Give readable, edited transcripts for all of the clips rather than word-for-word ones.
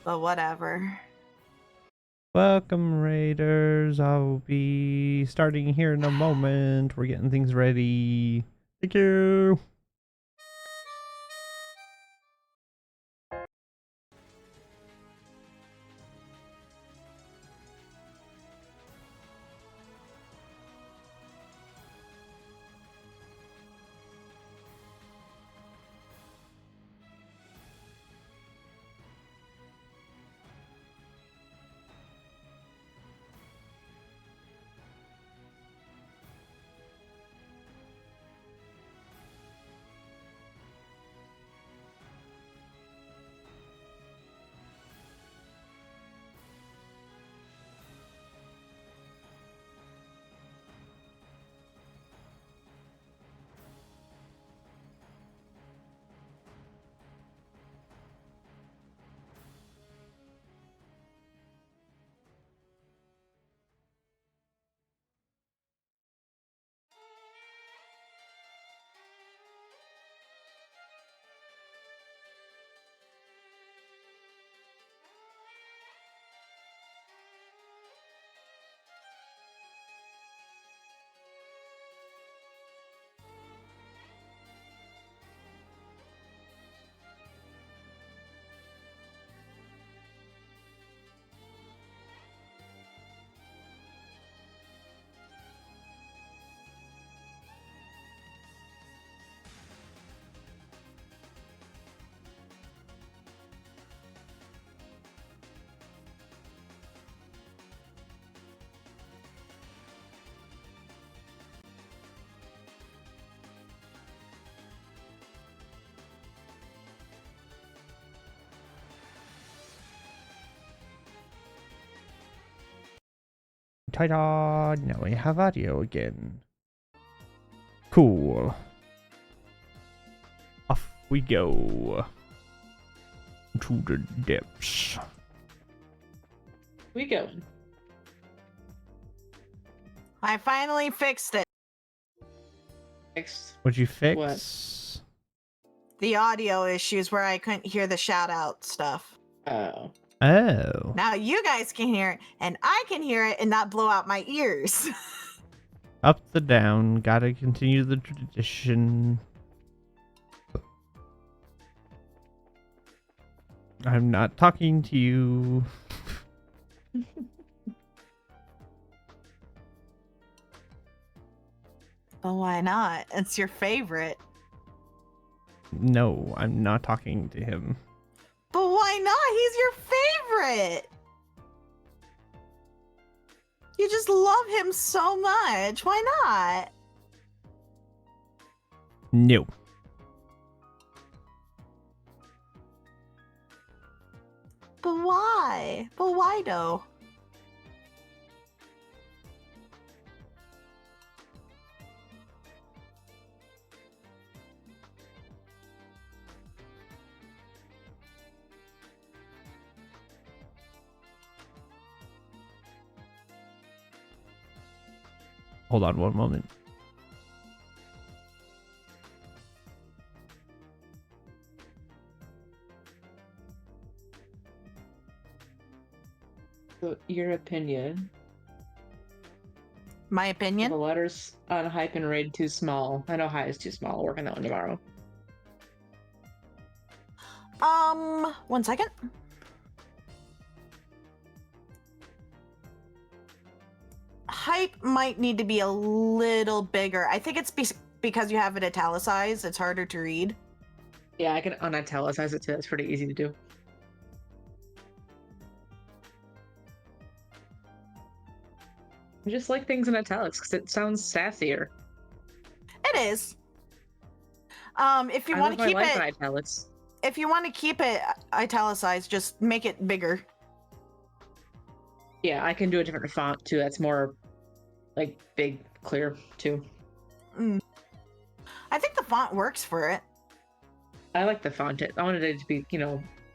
but whatever. Welcome, Raiders. I'll be starting here in a moment. We're getting things ready. Thank you. Ta-da! Now we have audio again. Cool. Off we go. To the depths. We going. I finally fixed it. Next. What'd you fix? What? The audio issues where I couldn't hear the shout out stuff. Oh. Oh. Now you guys can hear it, and I can hear it and not blow out my ears. Up the down. Gotta continue the tradition. I'm not talking to you. But why not? It's your favorite. No, I'm not talking to him. But why not? He's your favorite. You just love him so much. Why not? No. But why? But why though? Hold on one moment. So your opinion? My opinion? The letters on hype and raid too small. I know high is too small. I'll work on that one tomorrow. 1 second. Hype might need to be a little bigger. I think it's because you have it italicized, it's harder to read. Yeah, I can unitalicize it too. That's pretty easy to do. I just like things in italics because it sounds sassier. It is. If you want to keep it in italics. If you want to keep it italicized, just make it bigger. Yeah, I can do a different font too. That's more like big, clear too. I think the font works for it. I like the font. I wanted it to be,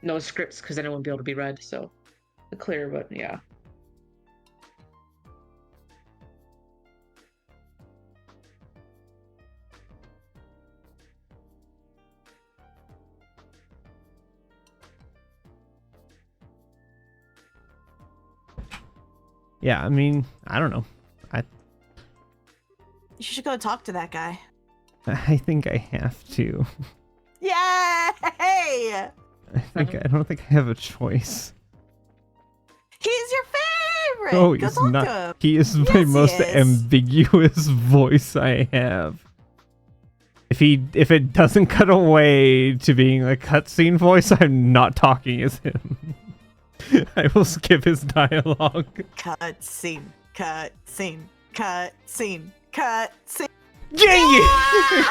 no scripts because then it wouldn't be able to be read. So clear, but yeah. Yeah, I mean, I don't know. You should go talk to that guy. I think I have to. Yay! I don't think I have a choice. He's your favorite. Oh, Go he's talk not. to him. He is Yes, my he most is. ambiguous voice I have. If it doesn't cut away to being a cutscene voice, I'm not talking as him. I will skip his dialogue. Cutscene, cutscene, cutscene, cutscene. Dang it!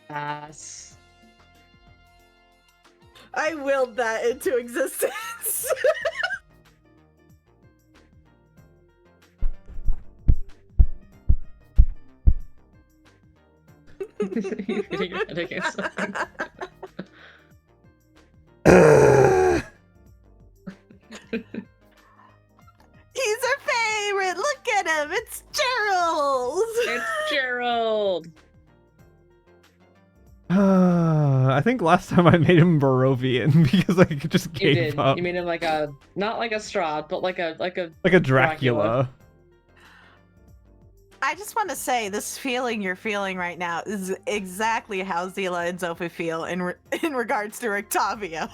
Yes. I willed that into existence. You're hitting your head against something. He's our favorite. Look at him. It's Gerald. It's Gerald. I think last time I made him Barovian because I just You gave did. up. You made him like a not like a Strahd, but like a Like a Dracula. I just want to say this feeling you're feeling right now is exactly how Zila and Zophie feel in regards to Octavio.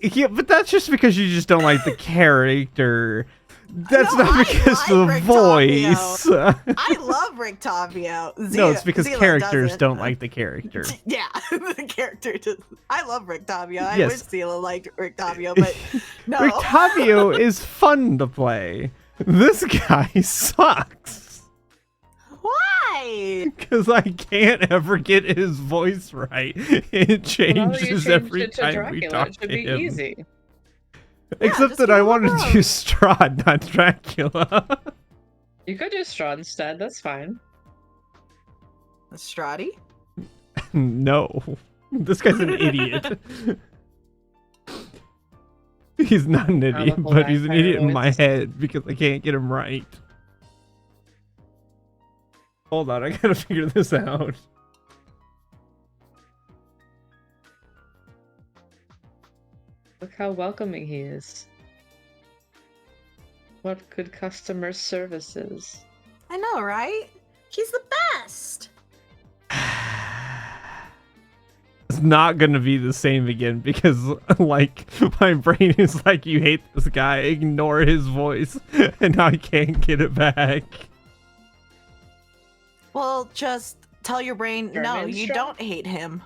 Yeah, but that's just because you just don't like the character. That's No, not I because like of the Rictavio. voice. I love Rictavio. No, it's because Zila characters doesn't. don't like the character. Yeah, the character does. I love Rictavio. I Yes. wish Zila liked Rictavio, but no. Rictavio is fun to play. This guy sucks. Why? Because I can't ever get his voice right. It Well, you changes changed every it to time Dracula. we talk It should to be him. easy. Except just that give I him a wanted to rogue. do Strahd, not Dracula. You could do Strahd instead. That's fine. Strati? No. This guy's an idiot. He's not an idiot, whole but he's an vampire idiot in my voice. head because I can't get him right. Hold on, I gotta figure this out. Look how welcoming he is. What good customer services. I know, right? He's the best. It's not gonna be the same again because, like, my brain is like, you hate this guy, ignore his voice, and I can't get it back. Well, just tell your brain, no, German you strong? don't hate him.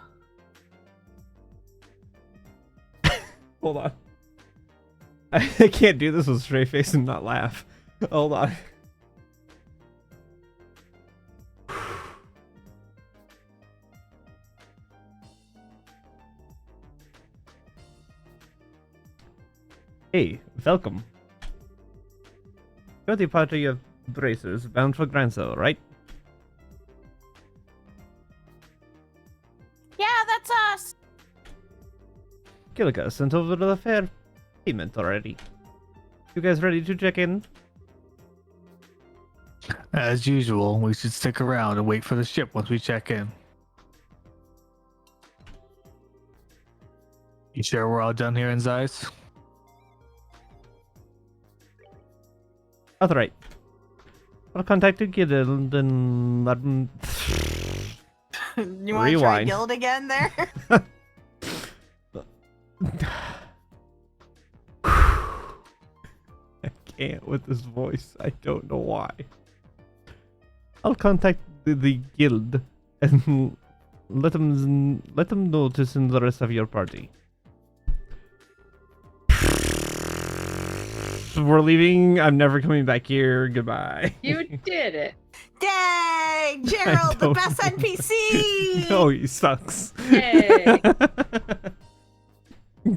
Hold on. I can't do this with a straight face and not laugh. Hold on. Hey, welcome. You're the party of bracers bound for Grancel, right? Yeah, that's us. Kilika sent over the fare payment already. You guys ready to check in? As usual, we should stick around and wait for the ship once we check in. You sure we're all done here in Zeiss? That's right. I'll contact the guild and let them... You want to try Rewind. guild again there? I can't with this voice. I don't know why. I'll contact the guild and let them notice in the rest of your party. We're leaving. I'm never coming back here. Goodbye. You did it. Yay! Gerald, the don't best know. NPC! No, he sucks. Yay.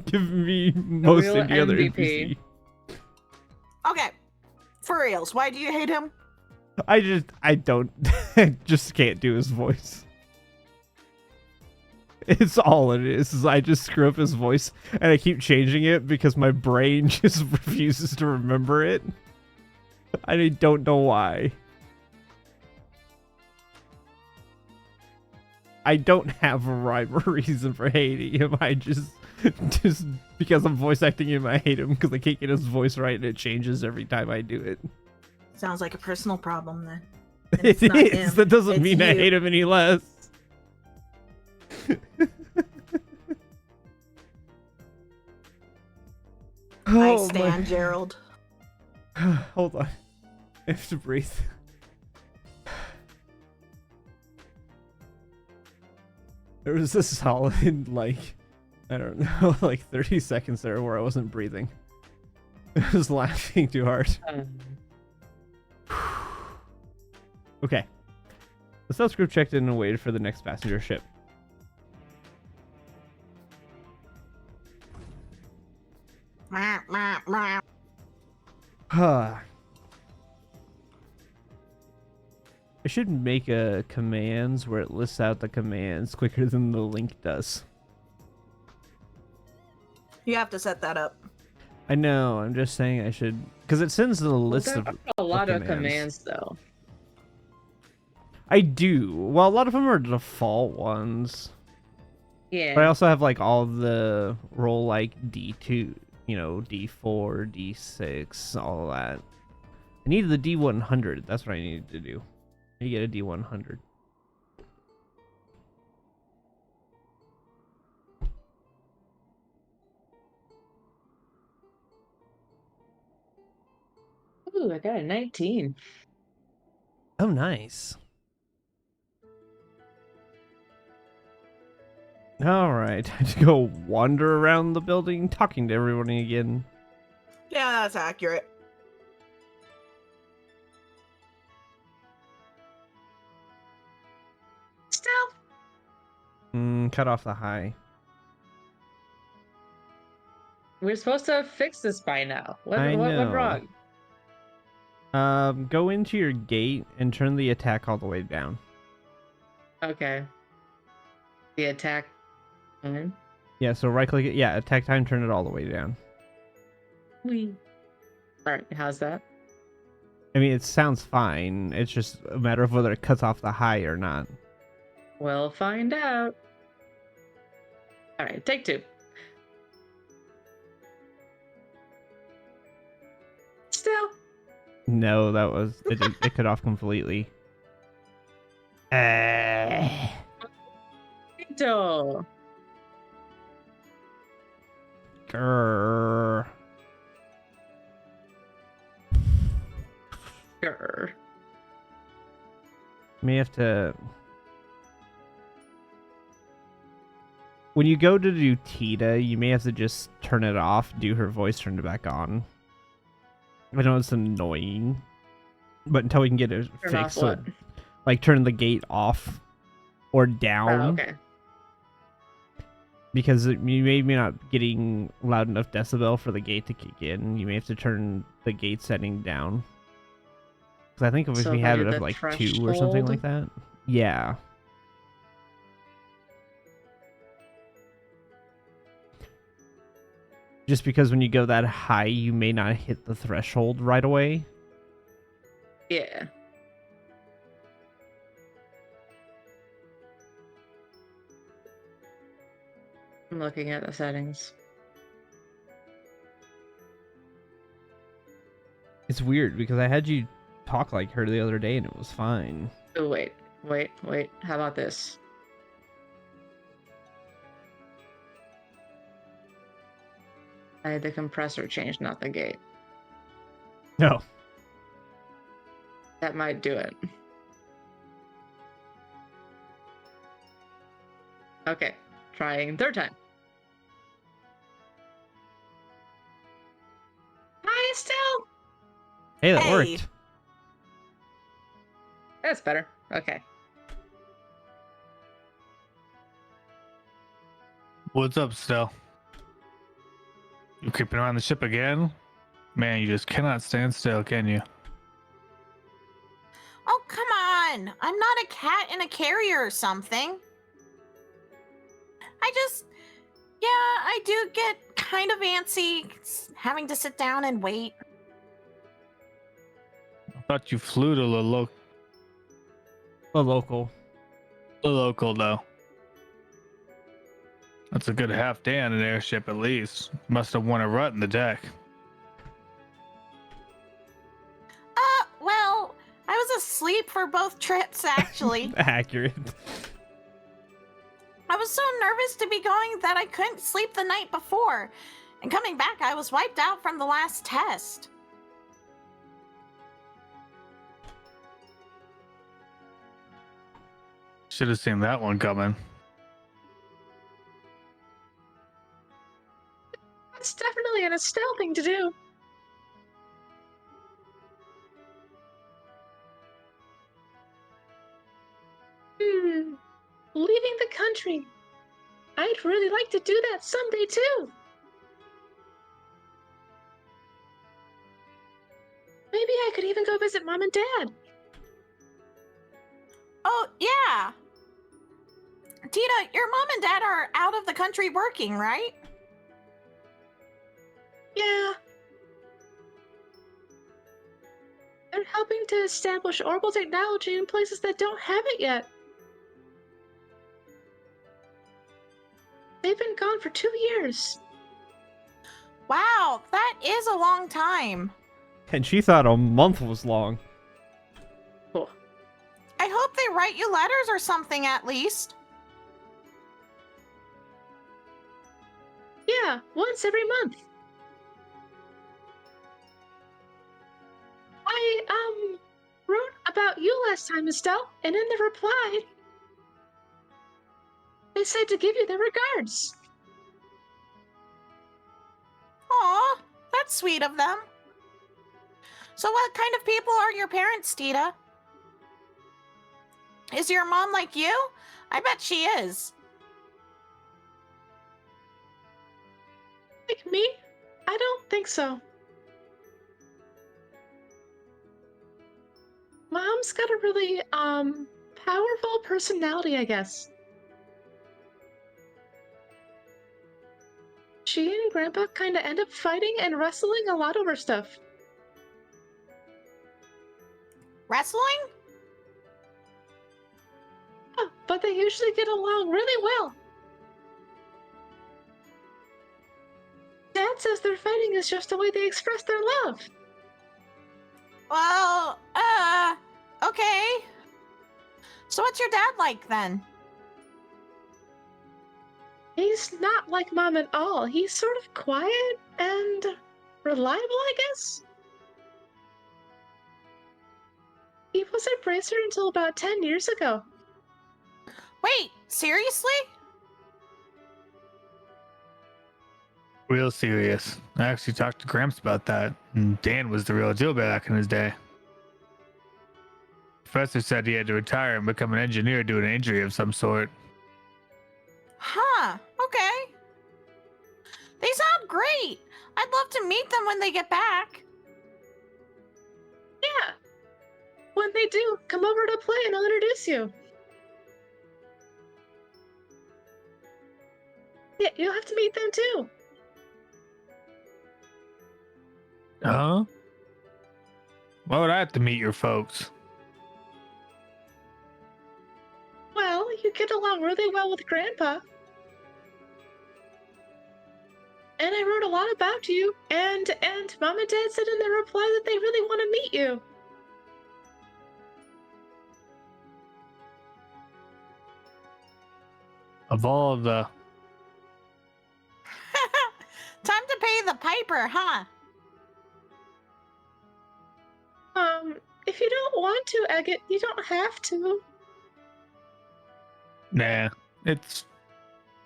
Give me most real of the other MVP. NPC. Okay, for reals, why do you hate him? I just can't do his voice. It's all it is I just screw up his voice and I keep changing it because my brain just refuses to remember it. I don't know why. I don't have a rhyme or reason for hating him. I just Just because I'm voice acting him, I hate him because I can't get his voice right and it changes every time I do it. Sounds like a personal problem then. It It's not is. him, That doesn't it's mean I you. hate him any less. I Oh, stand, Gerald. Hold on. I have to breathe. There was a solid, like, I don't know, like 30 seconds there where I wasn't breathing. I was laughing too hard. Okay. The stealth group checked in and waited for the next passenger ship. Meow, meow, meow. I should make a commands where it lists out the commands quicker than the link does. You have to set that up. I know, I'm just saying I should, because it sends the list There of are a lot of commands. commands though. I do. Well, a lot of them are default ones. Yeah. But I also have like all the roll like D2, you know, D4, D6, all of that. I needed the D100. That's what I needed to do. You get a D100. Ooh, I got a 19. Oh, nice. All right, I have to go wander around the building talking to everybody again. Yeah, that's accurate. Stealth. Cut off the high. We're supposed to have fixed this by now. What I what know. went wrong? Go into your gate and turn the attack all the way down. Okay. The attack. Yeah, so right click it. Yeah, attack time, turn it all the way down. Alright, how's that? I mean, it sounds fine. It's just a matter of whether it cuts off the high or not. We'll find out. Alright, take 2. Still. No, that was it cut off completely. Vito. Grrr. Grr. May have to. When you go to do Tita, you may have to just turn it off, do her voice, turn it back on. I know it's annoying, but until we can get it Turn off fixed, so, what? like turn the gate off or down. Oh, okay. Because you may be not getting loud enough decibel for the gate to kick in. You may have to turn the gate setting down. Because I think if So we if I have do it the at like 2 or something threshold? like that. Yeah. Just because when you go that high, you may not hit the threshold right away. Yeah. I'm looking at the settings. It's weird because I had you talk like her the other day and it was fine. Oh, wait. How about this? I had the compressor changed, not the gate. No. That might do it. Okay, trying third time. Hi, still. Hey, that Hey. worked. That's better. Okay. What's up, Stell? You creeping around the ship again? Man, you just cannot stand still, can you? Oh, come on. I'm not a cat in a carrier or something. I do get kind of antsy having to sit down and wait. I thought you flew to the The local. local, though. That's a good half day on an airship at least. Must have won a rut in the deck. Well, I was asleep for both trips, actually. Accurate. I was so nervous to be going that I couldn't sleep the night before. And coming back, I was wiped out from the last test. Should have seen that one coming. That's definitely an Estelle thing to do. Leaving the country. I'd really like to do that someday too. Maybe I could even go visit Mom and Dad. Oh, yeah. Tita, your mom and dad are out of the country working, right? Yeah. They're helping to establish orbital technology in places that don't have it yet. They've been gone for 2 years. Wow, that is a long time. And she thought a month was long. Cool. I hope they write you letters or something at least. Yeah, once every month. I wrote about you last time, Estelle, and in the reply, they said to give you their regards. Aw, that's sweet of them. So what kind of people are your parents, Tita? Is your mom like you? I bet she is. Like me? I don't think so. Mom's got a really, powerful personality, I guess. She and Grandpa kind of end up fighting and wrestling a lot over stuff. Wrestling? Yeah, but they usually get along really well. Dad says their fighting is just the way they express their love. Well, okay. So what's your dad like then? He's not like Mom at all. He's sort of quiet and reliable, I guess. He wasn't bracer until about 10 years ago. Wait, seriously? Real serious. I actually talked to Gramps about that, and Dan was the real deal back in his day. Professor said he had to retire and become an engineer due to an injury of some sort. Huh, okay. They sound great. I'd love to meet them when they get back. Yeah. When they do, come over to play and I'll introduce you. Yeah, you'll have to meet them too. Huh? Why would I have to meet your folks? Well, you get along really well with Grandpa. And I wrote a lot about you, and Mom and Dad said in their reply that they really want to meet you. Of all the... Time to pay the piper, huh? If you don't want to, Agate, you don't have to. Nah, it's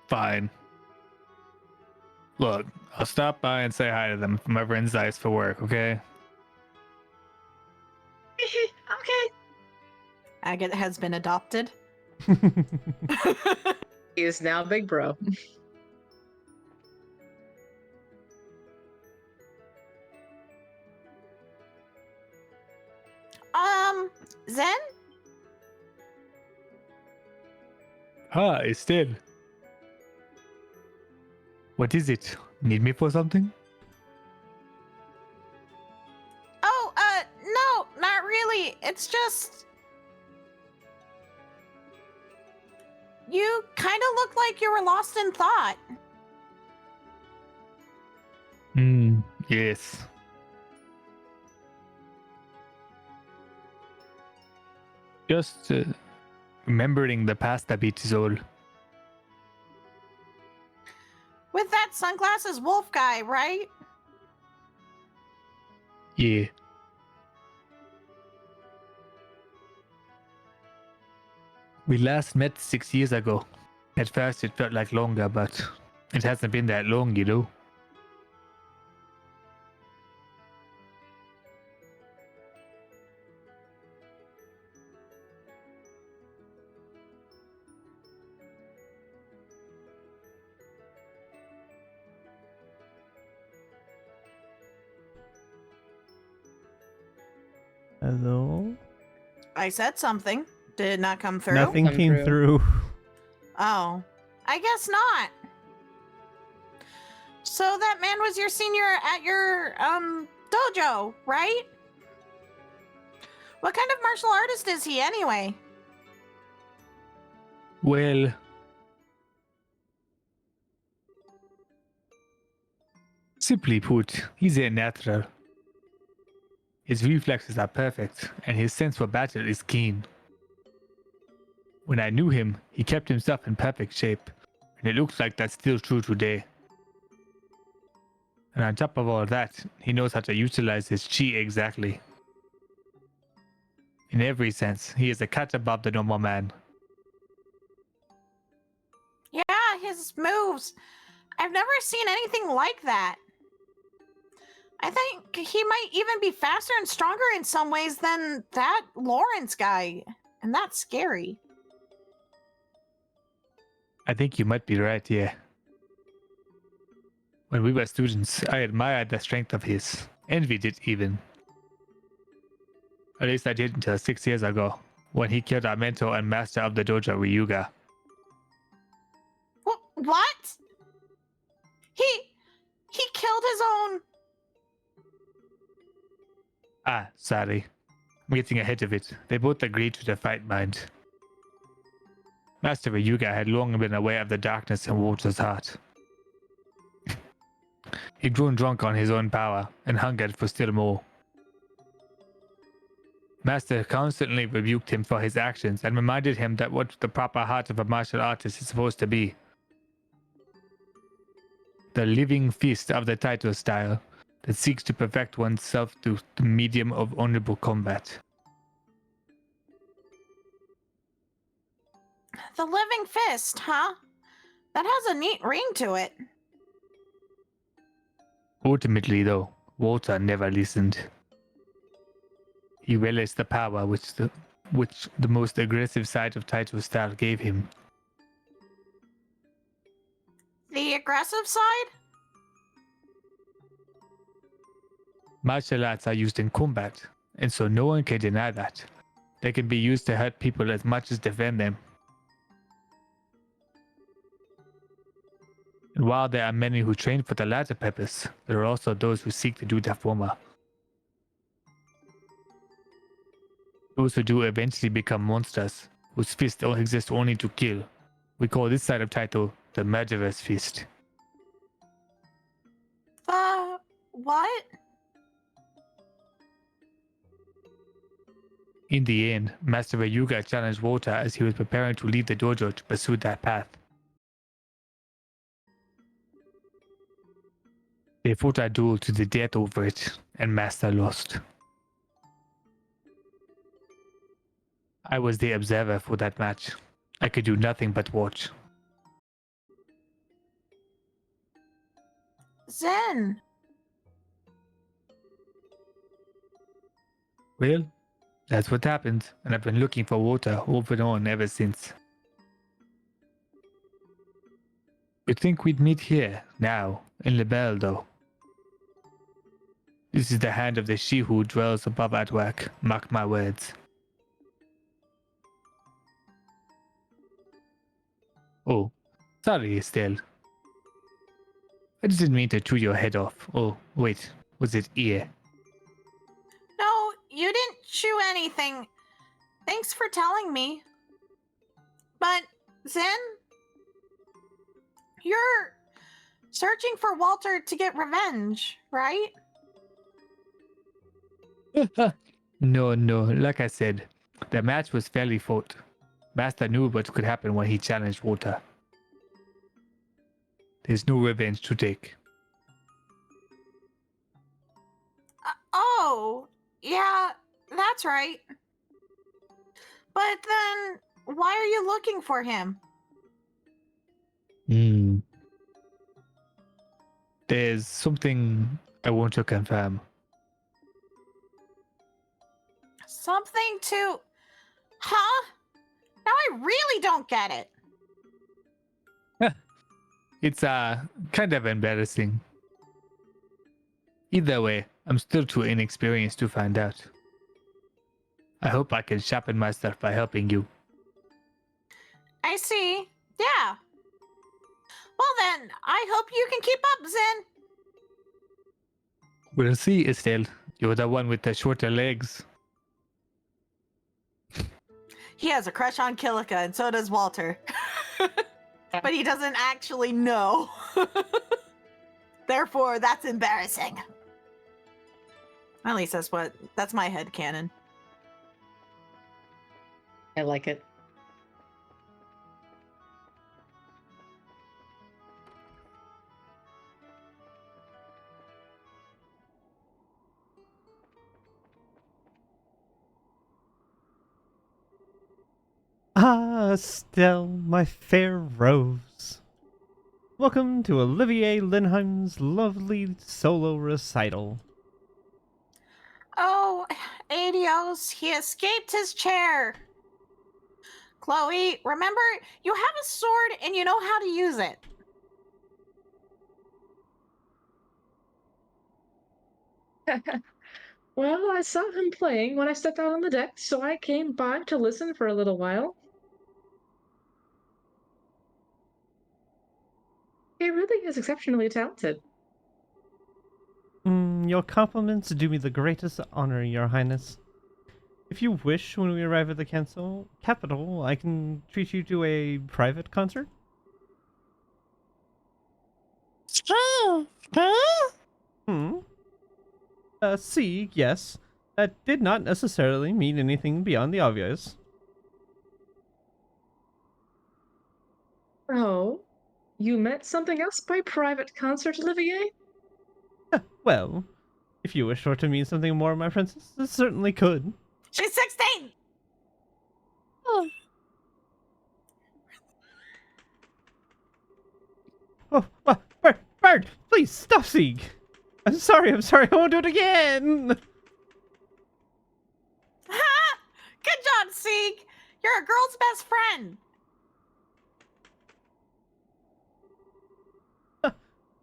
fine. Look, I'll stop by and say hi to them if I'm ever in Zeiss for work, okay? Okay. Agate has been adopted. He is now Big Bro. Zen? Hi, it's Ted. What is it? Need me for something? Oh, no, not really. It's just... You kind of look like you were lost in thought. Yes. Just remembering the past a bit is all. With that sunglasses wolf guy, right? Yeah. We last met 6 years ago. At first it felt like longer, but it hasn't been that long, you know. Hello? I said something. Did it not come through? Nothing Come came through. through. Oh, I guess not. So that man was your senior at your dojo, right? What kind of martial artist is he anyway? Well, simply put, he's a natural. His reflexes are perfect, and his sense for battle is keen. When I knew him, he kept himself in perfect shape, and it looks like that's still true today. And on top of all that, he knows how to utilize his chi exactly. In every sense, he is a cut above the normal man. Yeah, his moves. I've never seen anything like that. I think he might even be faster and stronger in some ways than that Lawrence guy. And that's scary. I think you might be right, yeah. When we were students, I admired the strength of his, envied it even. At least I did until 6 years ago, when he killed our mentor and master of the dojo, Ryuga. What? He killed his own. Ah, sorry. I'm getting ahead of it. They both agreed to the fight mind. Master Ryuga had long been aware of the darkness in Walter's heart. He'd grown drunk on his own power and hungered for still more. Master constantly rebuked him for his actions and reminded him that what the proper heart of a martial artist is supposed to be. The living fist of the Taito style that seeks to perfect oneself through the medium of honorable combat. The living fist, huh? That has a neat ring to it. Ultimately, though, Walter never listened. He relished the power which the most aggressive side of Taito style gave him. The aggressive side? Martial arts are used in combat, and so no one can deny that. They can be used to hurt people as much as defend them. And while there are many who train for the latter purpose, there are also those who seek to do the former. Those who do eventually become monsters, whose fists exist only to kill. We call this side of Taito the murderer's fist. What? In the end, Master Ryuga challenged Walter as he was preparing to leave the dojo to pursue that path. They fought a duel to the death over it, and Master lost. I was the observer for that match. I could do nothing but watch. Zen. Well, that's what happened, and I've been looking for Walter off and on ever since. You'd think we'd meet here, now, in Lebel, though. This is the hand of the she who dwells above at work, mark my words. Oh, sorry, Estelle. I didn't mean to chew your head off. Oh, wait, was it ear? No, you didn't chew anything. Thanks for telling me. But Zen, you're searching for Walter to get revenge, right? No, like I said, the match was fairly fought. Master knew what could happen when he challenged Walter. There's no revenge to take. Oh, yeah, that's right. But then, why are you looking for him? There's something I want to confirm. Something to... Huh? Now I really don't get it. It's kind of embarrassing. Either way, I'm still too inexperienced to find out. I hope I can sharpen myself by helping you. I see. Yeah. Well then, I hope you can keep up, Zen. We'll see, Estelle. You're the one with the shorter legs. He has a crush on Kilika, and so does Walter. But he doesn't actually know. Therefore, that's embarrassing. At least that's my headcanon. I like it. Ah, Estelle, my fair rose. Welcome to Olivier Lindheim's lovely solo recital. Oh, adios, he escaped his chair. Chloe, remember, you have a sword and you know how to use it. Well, I saw him playing when I stepped out on the deck, so I came by to listen for a little while. He really is exceptionally talented. Your compliments do me the greatest honor, Your Highness. If you wish, when we arrive at the capital, I can treat you to a private concert. See, yes. That did not necessarily mean anything beyond the obvious. Oh, you meant something else by private concert, Olivier? Well, if you wish for it to mean something more, my princess, it certainly could. She's 16! Oh, Bird, please stop, Sieg. I'm sorry, I won't do it again. Ha! Good job, Sieg! You're a girl's best friend.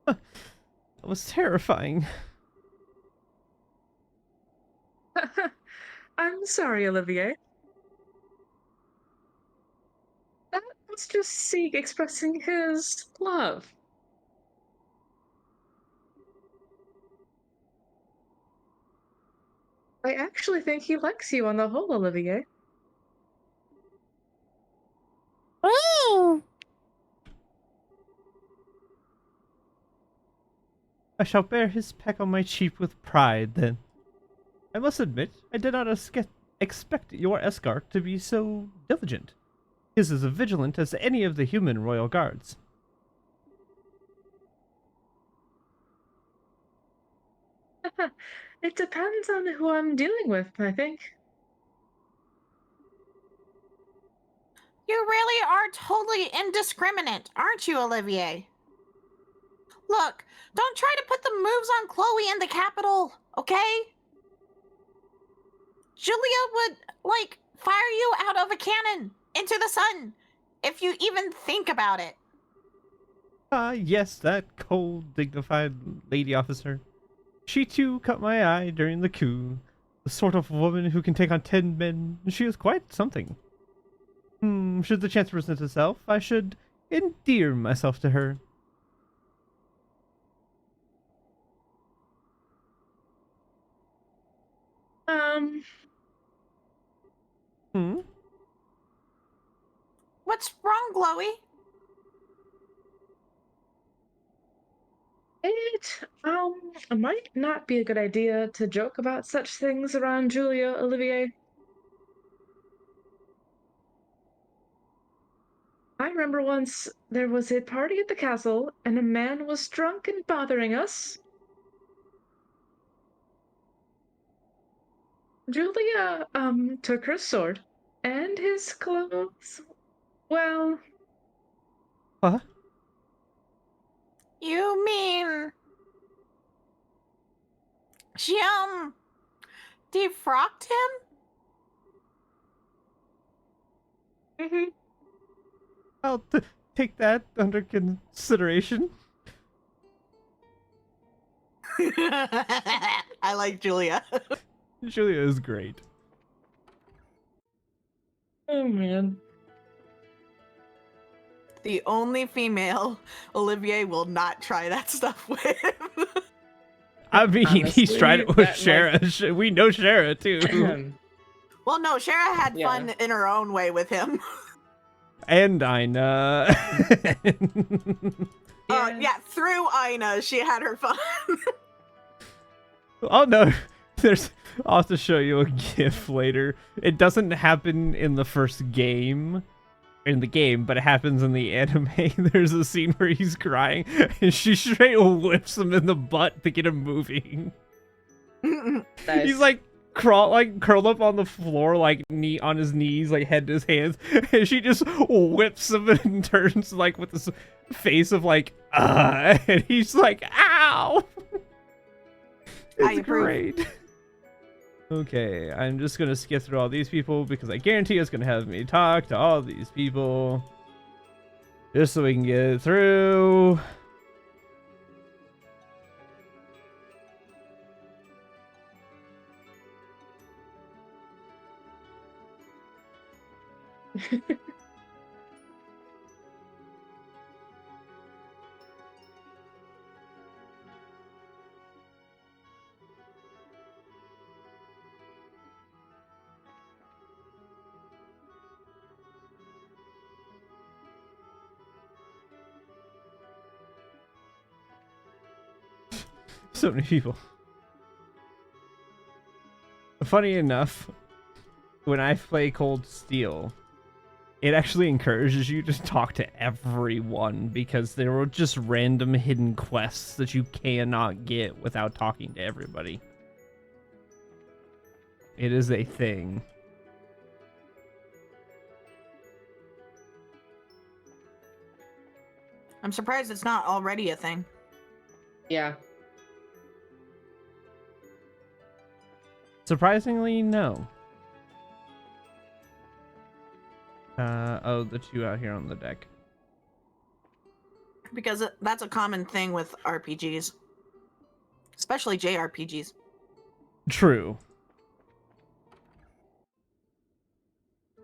That was terrifying. I'm sorry, Olivier. That was just Sieg expressing his love. I actually think he likes you on the whole, Olivier. I shall bear his peck on my cheek with pride, then. I must admit, I did not expect your escort to be so diligent. He is as vigilant as any of the human royal guards. It depends on who I'm dealing with, I think. You really are totally indiscriminate, aren't you, Olivier? Look, don't try to put the moves on Chloe in the capital, okay? Julia would, fire you out of a cannon into the sun if you even think about it. Ah, yes, that cold, dignified lady officer. She too caught my eye during the coup. The sort of woman who can take on 10 men. She is quite something. Should the chance present itself, I should endear myself to her. Um, Hmm? What's wrong, Glowy? It might not be a good idea to joke about such things around Julia, Olivier. I remember once there was a party at the castle, and a man was drunk and bothering us. Julia, took her sword and his clothes. Well, What? You mean she defrocked him? mhm. I'll take that under consideration. I like Julia. Julia is great. Oh man. The only female Olivier will not try that stuff with. I mean, he's tried it with Honestly, Shara. We know Shara too. Well, no, Shara had Yeah. fun in her own way with him. And Ina. Yeah, through Ina, she had her fun. Oh no, I'll have to show you a GIF later. It doesn't happen in the first game, but it happens in the anime. There's a scene where he's crying, and she straight whips him in the butt to get him moving. Nice. He's like curled up on the floor, like on his knees, like head to his hands, and she just whips him and turns like with this face of like, and he's like, ow. I It's approve. great. Okay, I'm just gonna skip through all these people because I guarantee it's gonna have me talk to all these people just so we can get it through. So many people. Funny enough, when I play Cold Steel, it actually encourages you to talk to everyone because there are just random hidden quests that you cannot get without talking to everybody. It is a thing. I'm surprised it's not already a thing. Yeah. Surprisingly, no. Oh, the two out here on the deck. Because that's a common thing with RPGs. Especially JRPGs. True.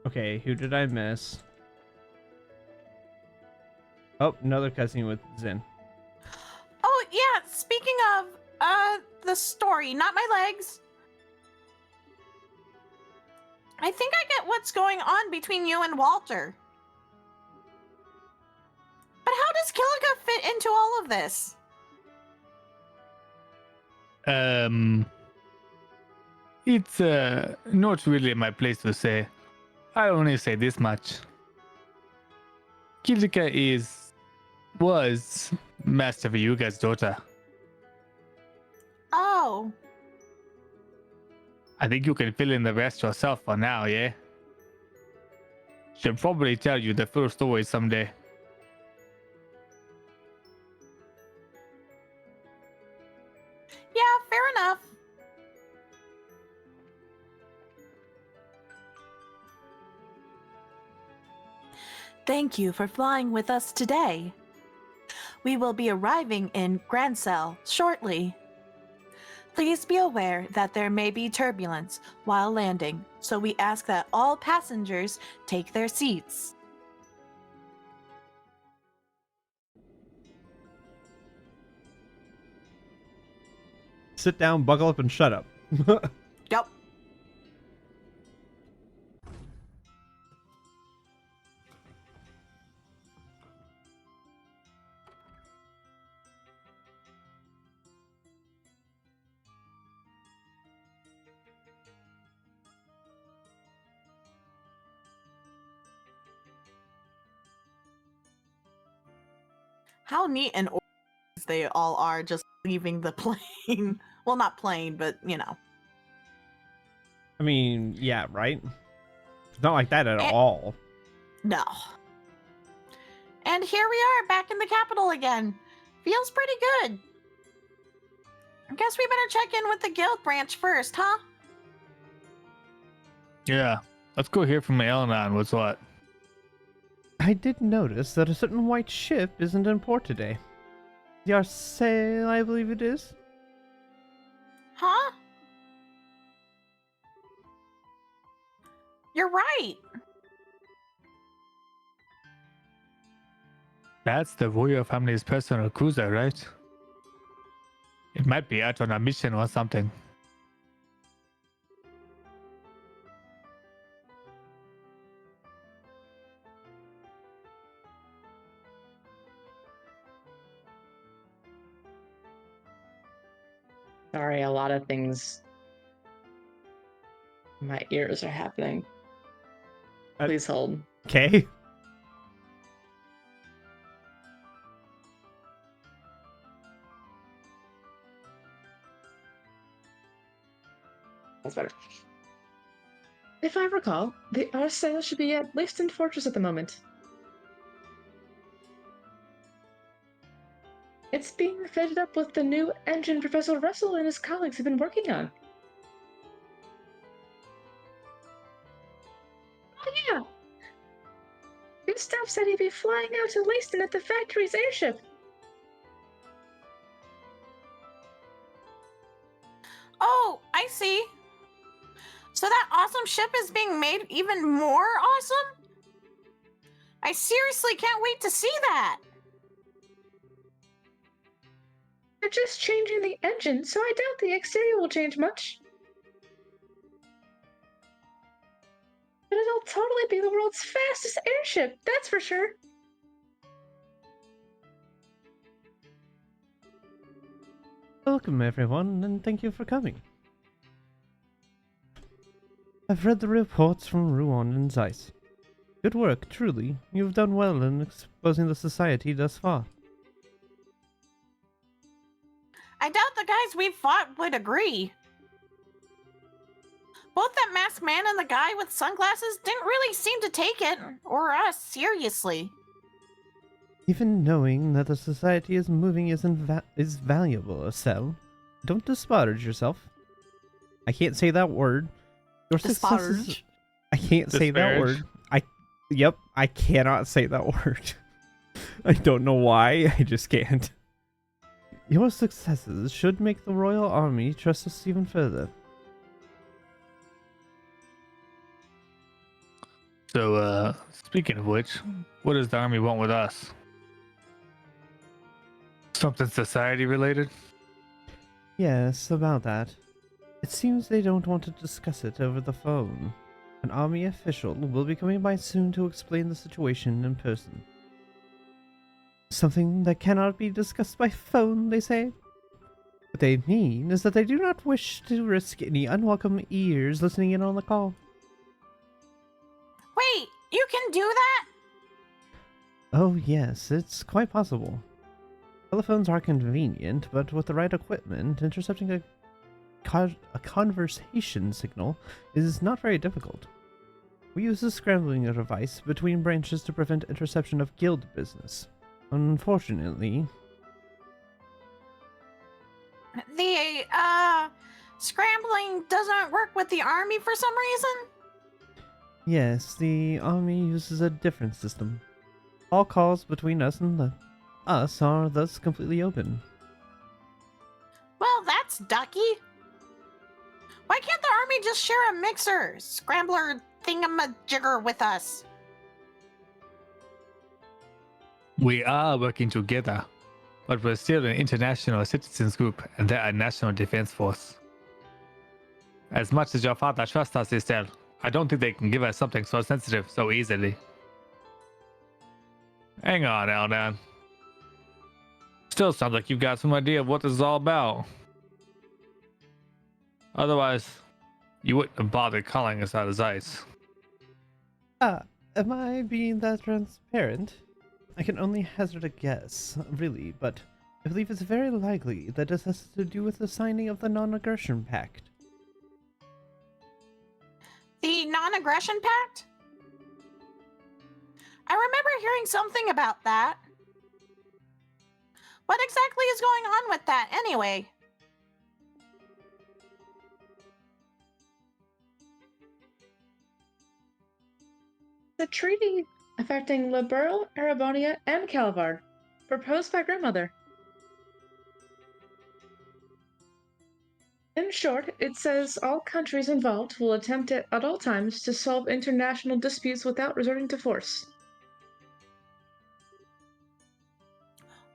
Okay, who did I miss? Oh, another cutscene with Zen. Oh, yeah, speaking of, the story, not my legs. I think I get what's going on between you and Walter. But how does Killiga fit into all of this? It's not really my place to say. I only say this much. Kilika was Master Vyuga's daughter. Oh, I think you can fill in the rest yourself for now, yeah? She'll probably tell you the full story someday. yeah, fair enough. Thank you for flying with us today. We will be arriving in Grancel shortly. Please be aware that there may be turbulence while landing, so we ask that all passengers take their seats. Sit down, buckle up, and shut up. Yep. How neat and organized they all are just leaving the plane. Well, not plane, but you know. I mean, yeah, right? It's not like that at Eh. all. No. And here we are back in the capital again. Feels pretty good. I guess we better check in with the guild branch first, huh? Yeah. Let's go hear from Elena on what's what. I did notice that a certain white ship isn't in port today. The Arcel, I believe it is. Huh? You're right. That's the royal family's personal cruiser, right? It might be out on a mission or something. Sorry, a lot of things. My ears are happening. Please hold. Okay. That's better. If I recall, our sail should be at Leifton Fortress at the moment. It's being fitted up with the new engine Professor Russell and his colleagues have been working on. Oh yeah! Gustav said he'd be flying out to Leiston at the factory's airship. Oh, I see. So that awesome ship is being made even more awesome? I seriously can't wait to see that. They're just changing the engine, so I doubt the exterior will change much. But it'll totally be the world's fastest airship, that's for sure. Welcome, everyone, and thank you for coming. I've read the reports from Ruon and Zeiss. Good work, truly. You've done well in exposing the society thus far. I doubt the guys we fought would agree. Both that masked man and the guy with sunglasses didn't really seem to take it, or us, seriously. Even knowing that the society is moving is valuable, Estelle. Don't disparage yourself. I can't say that word. Your successes... Disparage. I can't say that word. Yep, I cannot say that word. I don't know why, I just can't. Your successes should make the Royal Army trust us even further. So, speaking of which, what does the army want with us? Something society related? Yes, about that. It seems they don't want to discuss it over the phone. An army official will be coming by soon to explain the situation in person. Something that cannot be discussed by phone, they say. What they mean is that they do not wish to risk any unwelcome ears listening in on the call. Wait, you can do that? Oh yes, it's quite possible. Telephones are convenient, but with the right equipment, intercepting a conversation signal is not very difficult. We use a scrambling device between branches to prevent interception of guild business. Unfortunately... The, scrambling doesn't work with the army for some reason? Yes, the army uses a different system. All calls between us and us are thus completely open. Well, that's ducky. Why can't the army just share a mixer, scrambler thingamajigger with us? We are working together, but we're still an international citizens group and they're a national defense force. As much as your father trusts us, Estelle, I don't think they can give us something so sensitive so easily. Hang on, Eldan. Still sounds like you've got some idea of what this is all about. Otherwise, you wouldn't have bothered calling us out of Zeiss. Am I being that transparent? I can only hazard a guess, really, but I believe it's very likely that this has to do with the signing of the non-aggression pact. The non-aggression pact? I remember hearing something about that. What exactly is going on with that, anyway? The treaty affecting Liberl, Arabonia, and Calvard, proposed by grandmother. In short, it says all countries involved will attempt at all times to solve international disputes without resorting to force.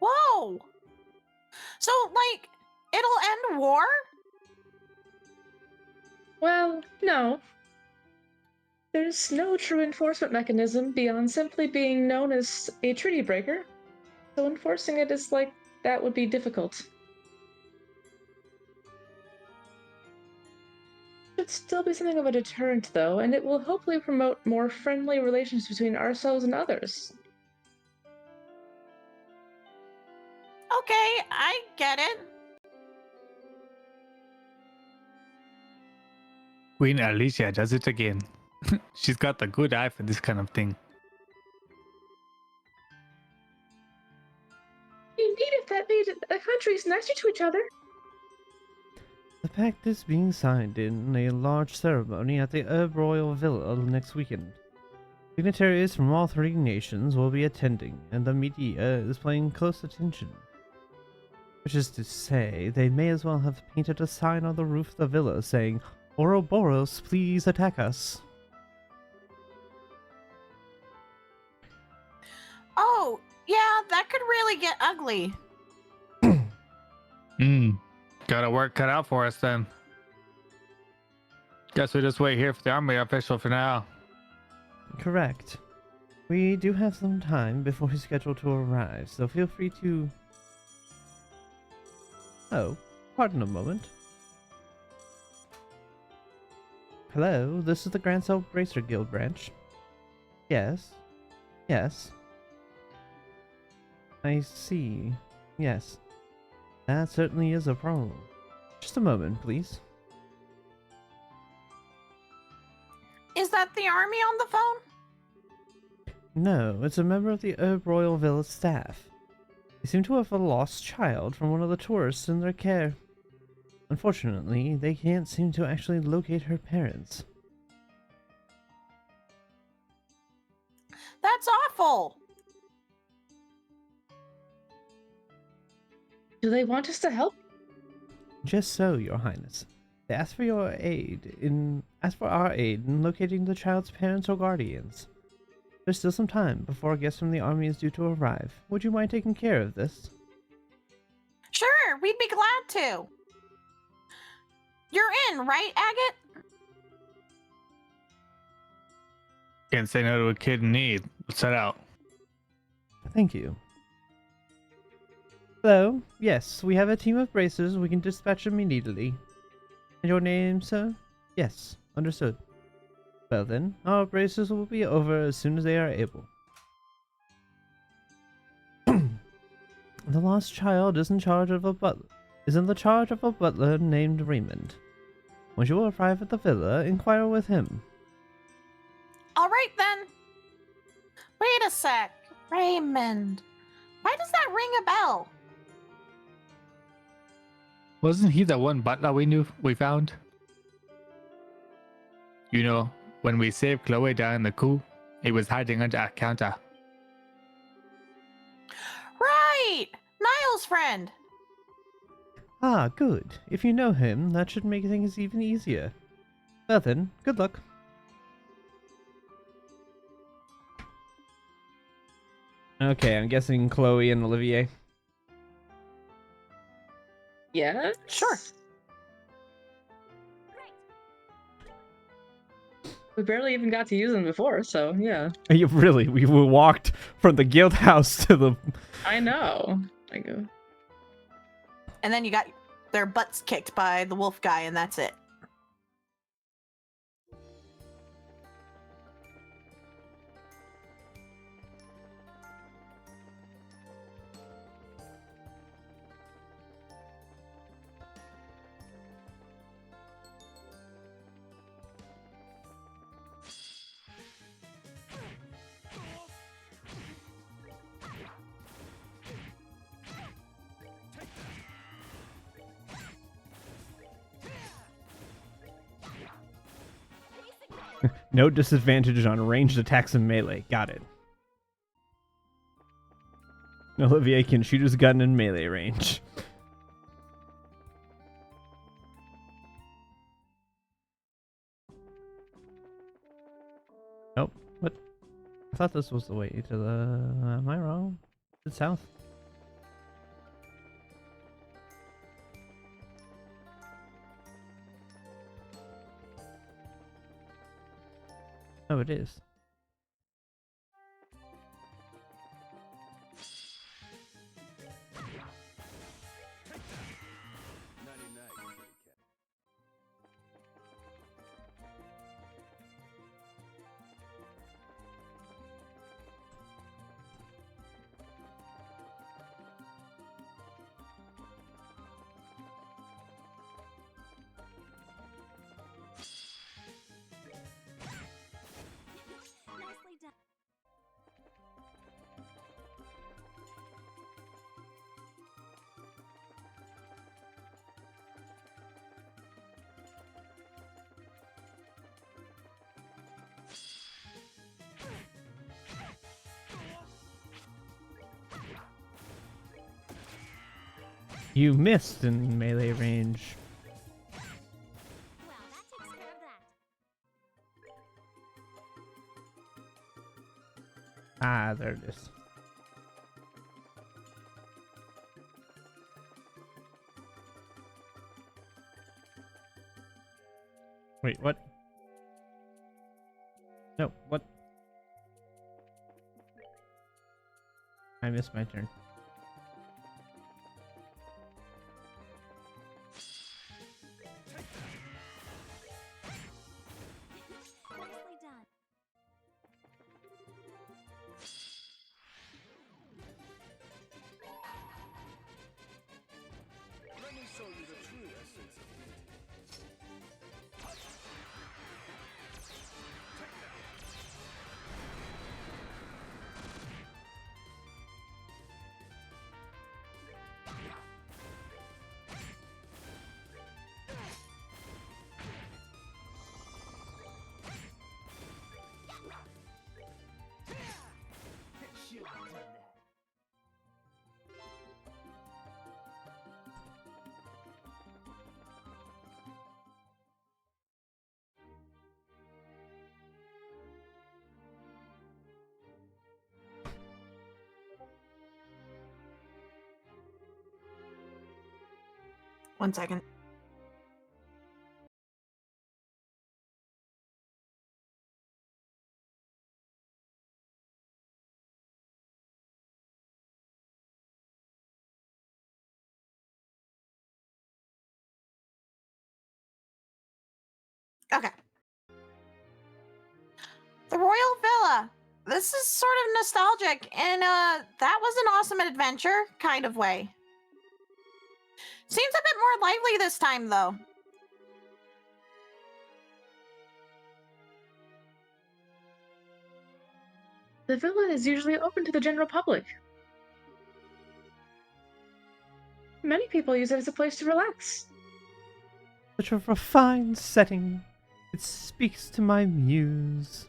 Whoa! So, like, it'll end war? Well, no. There's no true enforcement mechanism beyond simply being known as a treaty breaker, so enforcing it is like that would be difficult. Should still be something of a deterrent, though, and it will hopefully promote more friendly relations between ourselves and others. Okay, I get it. Queen Alicia does it again. She's got the good eye for this kind of thing. Indeed, if that made the countries nicer to each other. The pact is being signed in a large ceremony at the Herb Royal Villa next weekend. Dignitaries from all three nations will be attending, and the media is paying close attention. Which is to say, they may as well have painted a sign on the roof of the villa saying, "Ouroboros, please attack us." Oh, yeah, that could really get ugly. Got a work cut out for us then. Guess we just wait here for the army official for now. Correct. We do have some time before he's scheduled to arrive, so feel free to... Oh, pardon a moment. Hello, this is the Grancel Bracer Guild branch. Yes. Yes. I see. Yes. That certainly is a problem. Just a moment, please. Is that the army on the phone? No, it's a member of the Herb Royal Villa staff. They seem to have a lost child from one of the tourists in their care. Unfortunately, they can't seem to actually locate her parents. That's awful. Do they want us to help? Just so, Your Highness. They ask for our aid in locating the child's parents or guardians. There's still some time before a guest from the army is due to arrive. Would you mind taking care of this? Sure, we'd be glad to. You're in, right, Agate? Can't say no to a kid in need. Let's head out. Thank you. Hello, yes, we have a team of bracers. We can dispatch them immediately. And your name, sir? Yes, understood. Well then, our bracers will be over as soon as they are able. The lost child is in the charge of a butler named Raymond. Once you arrive at the villa, inquire with him. All right, then. Wait a sec. Raymond. Why does that ring a bell? Wasn't he the one butler we found? You know, when we saved Chloe during the coup, he was hiding under a counter. Right! Niall's friend. Ah, good. If you know him, that should make things even easier. Well then, good luck. Okay, I'm guessing Chloe and Olivier. Yeah. Sure. We barely even got to use them before, so yeah. You really, we walked from the guild house to the... I know. I go. And then you got their butts kicked by the wolf guy, and that's it. No disadvantage on ranged attacks and melee. Got it. Olivier can shoot his gun in melee range. Nope. What? I thought this was the way to the... Am I wrong? Is it south? Oh, it is. You missed in melee range. Well, that takes care of that. Ah, there it is. Wait, what? No, what? I missed my turn. Nicely done. Let me show you the true essence of beauty. Should have done that. One second. Okay. The Royal Villa. This is sort of nostalgic, and that was an awesome adventure kind of way. Seems a bit more lively this time, though. The villa is usually open to the general public. Many people use it as a place to relax. Such a refined setting. It speaks to my muse.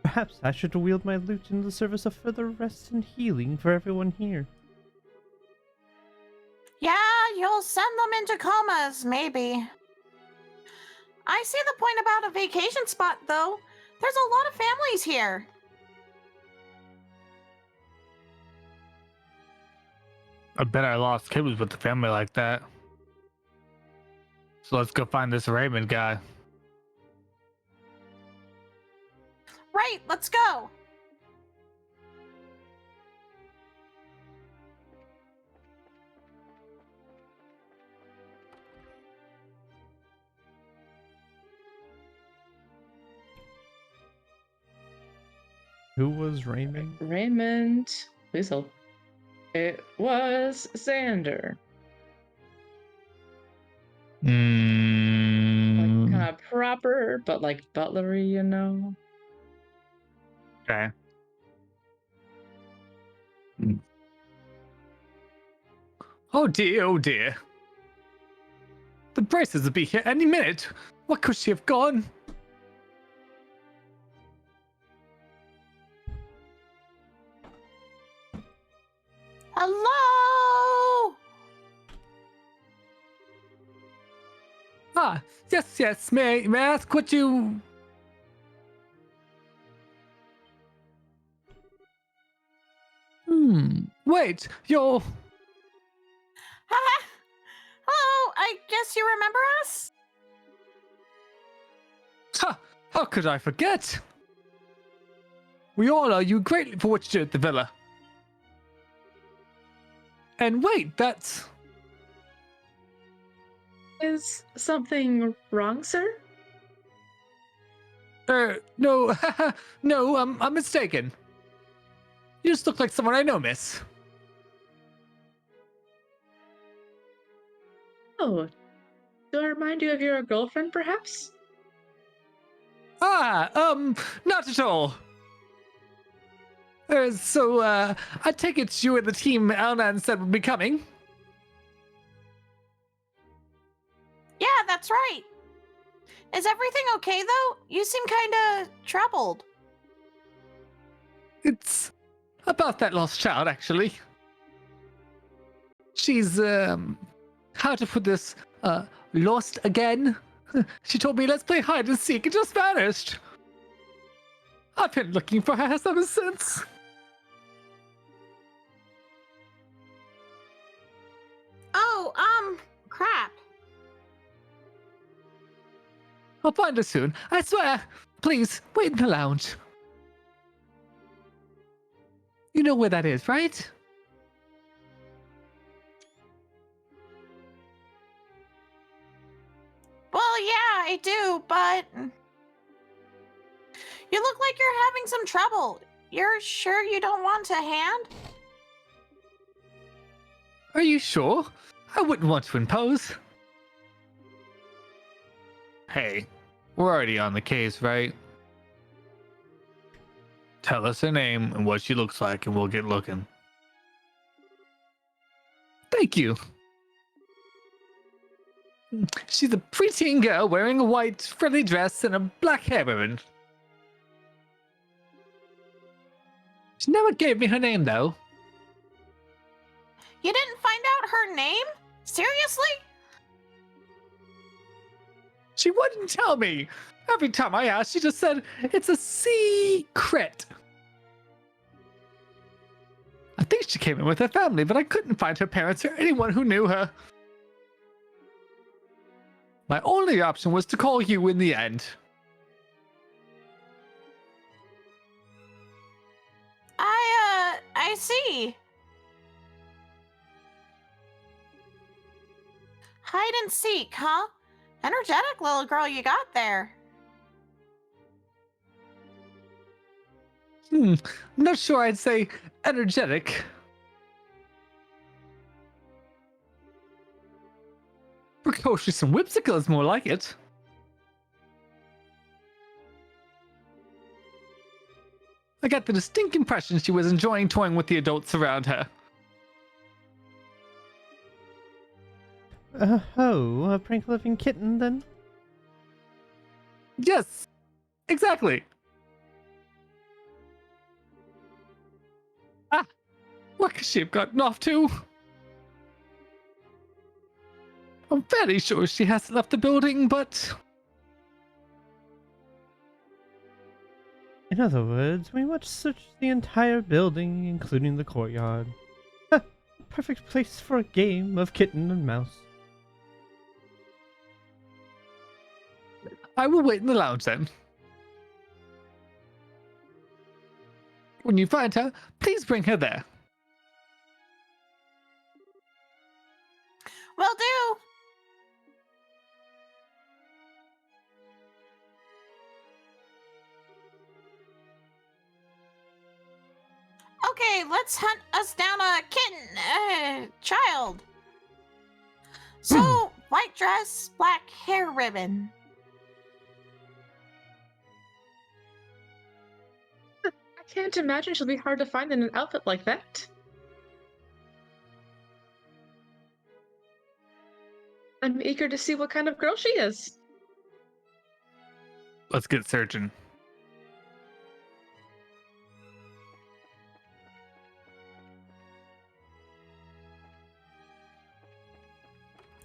Perhaps I should wield my lute in the service of further rest and healing for everyone here. Yeah, you'll send them into comas, maybe. I see the point about a vacation spot, though. There's a lot of families here. I bet I lost cables with the family like that. So let's go find this Raymond guy. Right, let's go. Who was Raymond? Raymond. Please hold. It was Xander. Like kind of proper, but like butlery, you know? Okay. Oh dear, oh dear. The braces will be here any minute. What could she have gone? Hello? Ah, yes. May I ask what you... Wait, you're... Haha. Hello, I guess you remember us? Ha! How could I forget? We all owe you greatly for what you did at the villa. And wait, that's... Is something wrong, sir? No, no, I'm mistaken. You just look like someone I know, miss. Oh, do I remind you of your girlfriend, perhaps? Ah, not at all. So, I take it you and the team Elnan said would be coming? Yeah, that's right. Is everything okay, though? You seem kinda troubled. It's about that lost child, actually. She's, how to put this, lost again? She told me, let's play hide and seek, and just vanished. I've been looking for her ever since. Oh, crap. I'll find her soon, I swear. Please, wait in the lounge. You know where that is, right? Well, yeah, I do, but... You look like you're having some trouble. You're sure you don't want a hand? Are you sure? I wouldn't want to impose. Hey, we're already on the case, right? Tell us her name and what she looks like, and we'll get looking. Thank you. She's a preteen girl wearing a white frilly dress and a black hair ribbon. She never gave me her name, though. You didn't find out her name? Seriously? She wouldn't tell me. Every time I asked, she just said, it's a secret. I think she came in with her family, but I couldn't find her parents or anyone who knew her. My only option was to call you in the end. I see. Hide and seek, huh? Energetic little girl you got there. I'm not sure I'd say energetic. Precocious and whimsical is more like it. I got the distinct impression she was enjoying toying with the adults around her. Oh, a prank living kitten then? Yes, exactly. Ah, where could she have gotten off to? I'm fairly sure she hasn't left the building, but... In other words, we must search the entire building, including the courtyard. Perfect place for a game of kitten and mouse. I will wait in the lounge then. When you find her, please bring her there. Will do. Okay, let's hunt us down a kitten, child. So, white dress, black hair ribbon. I can't imagine she'll be hard to find in an outfit like that. I'm eager to see what kind of girl she is. Let's get searching.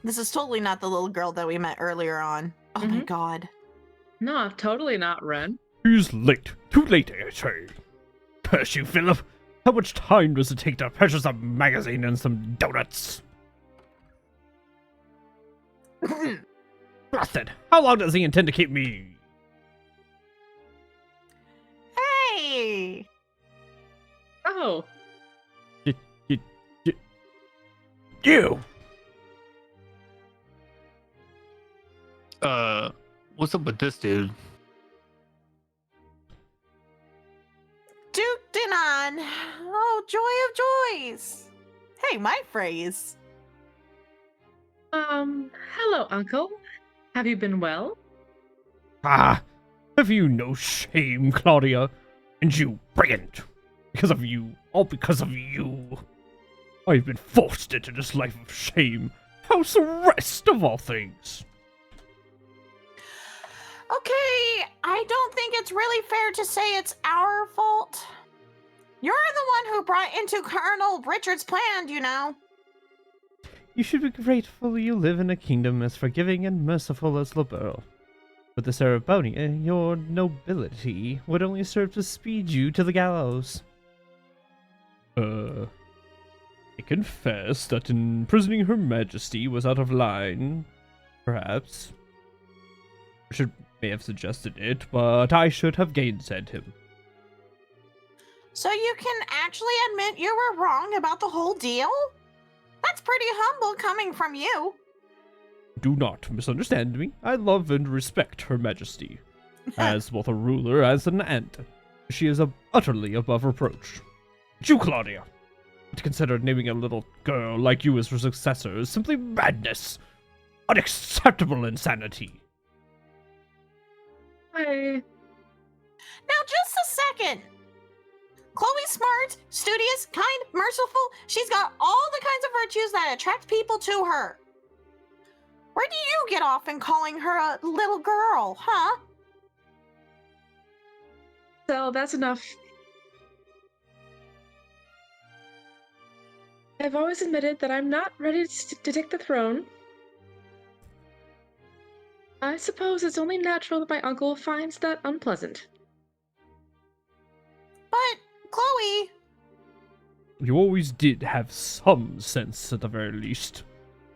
This is totally not the little girl that we met earlier on. Oh my Mhm. god. No, totally not, Ren. He's late. Too late, I say. Curse you, Philip. How much time does it take to purchase a magazine and some donuts? Busted. How long does he intend to keep me? Hey! Oh, You! What's up with this dude? Duke Dinon! Oh, joy of joys! Hey, my phrase. hello, Uncle. Have you been well? Ah, have you no shame, Claudia? And you, brigand! Because of you, all because of you. I've been forced into this life of shame. House arrest of all things. Okay, I don't think it's really fair to say it's our fault. You're the one who brought into Colonel Richard's plan, you know. You should be grateful you live in a kingdom as forgiving and merciful as Liberal. With the Ceremonia, your nobility would only serve to speed you to the gallows. I confess that imprisoning Her Majesty was out of line, perhaps. Richard may have suggested it, but I should have gainsaid him. So you can actually admit you were wrong about the whole deal? That's pretty humble coming from you. Do not misunderstand me. I love and respect Her Majesty. As both a ruler as an aunt, she is utterly above reproach. But you, Claudia, to consider naming a little girl like you as her successor is simply madness. Unacceptable insanity. I... Now, just a second. Chloe's smart, studious, kind, merciful. She's got all the kinds of virtues that attract people to her. Where do you get off in calling her a little girl, huh? So that's enough. I've always admitted that I'm not ready to take the throne. I suppose it's only natural that my uncle finds that unpleasant. But, Chloe, You always did have some sense at the very least.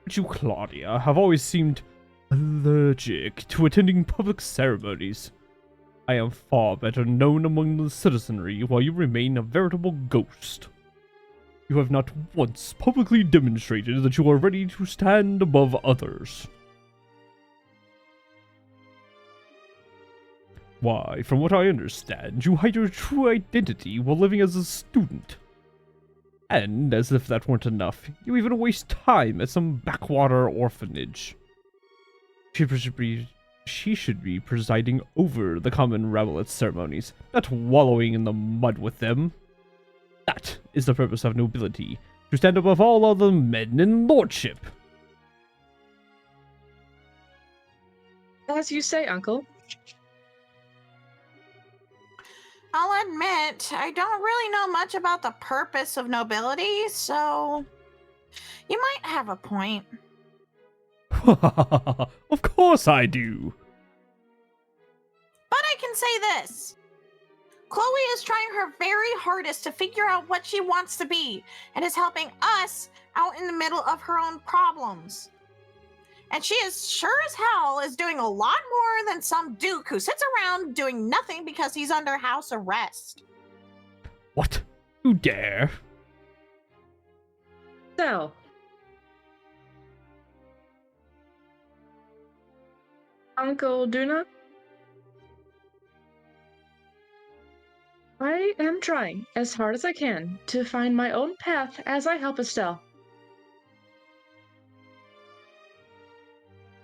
But you, Claudia, have always seemed allergic to attending public ceremonies. I am far better known among the citizenry, while you remain a veritable ghost. You have not once publicly demonstrated that you are ready to stand above others. Why, from what I understand, you hide your true identity while living as a student. And, as if that weren't enough, you even waste time at some backwater orphanage. She should be presiding over the common revelate ceremonies, not wallowing in the mud with them. That is the purpose of nobility, to stand above all other men in lordship. As you say, Uncle. I'll admit, I don't really know much about the purpose of nobility, so you might have a point. Of course I do. But I can say this. Chloe is trying her very hardest to figure out what she wants to be, and is helping us out in the middle of her own problems. And she is sure as hell is doing a lot more than some duke who sits around doing nothing because he's under house arrest. What? You dare? So. Uncle Duna? I am trying as hard as I can to find my own path as I help Estelle.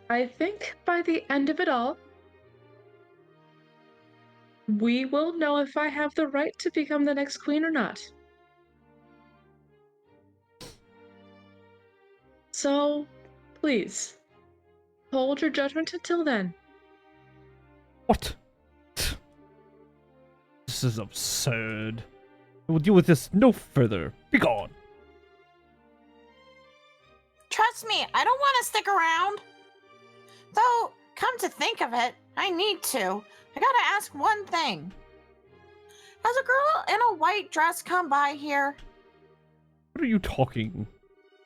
I think by the end of it all, we will know if I have the right to become the next queen or not. So, please, hold your judgment until then. What? This is absurd. I will deal with this no further. Begone. Trust trust me, I don't want to stick around. Though, come to think of it, I need to. I gotta ask one thing. Has a girl in a white dress come by here? What are you talking?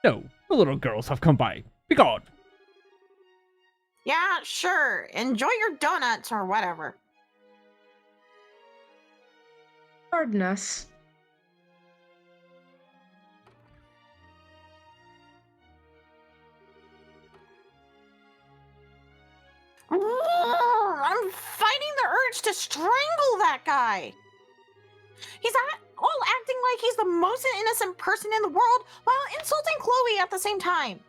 No, the little girls have come by. Begone! Yeah, sure. Enjoy your donuts or whatever. Pardon us. I'm fighting the urge to strangle that guy. He's all acting like he's the most innocent person in the world while insulting Chloe at the same time.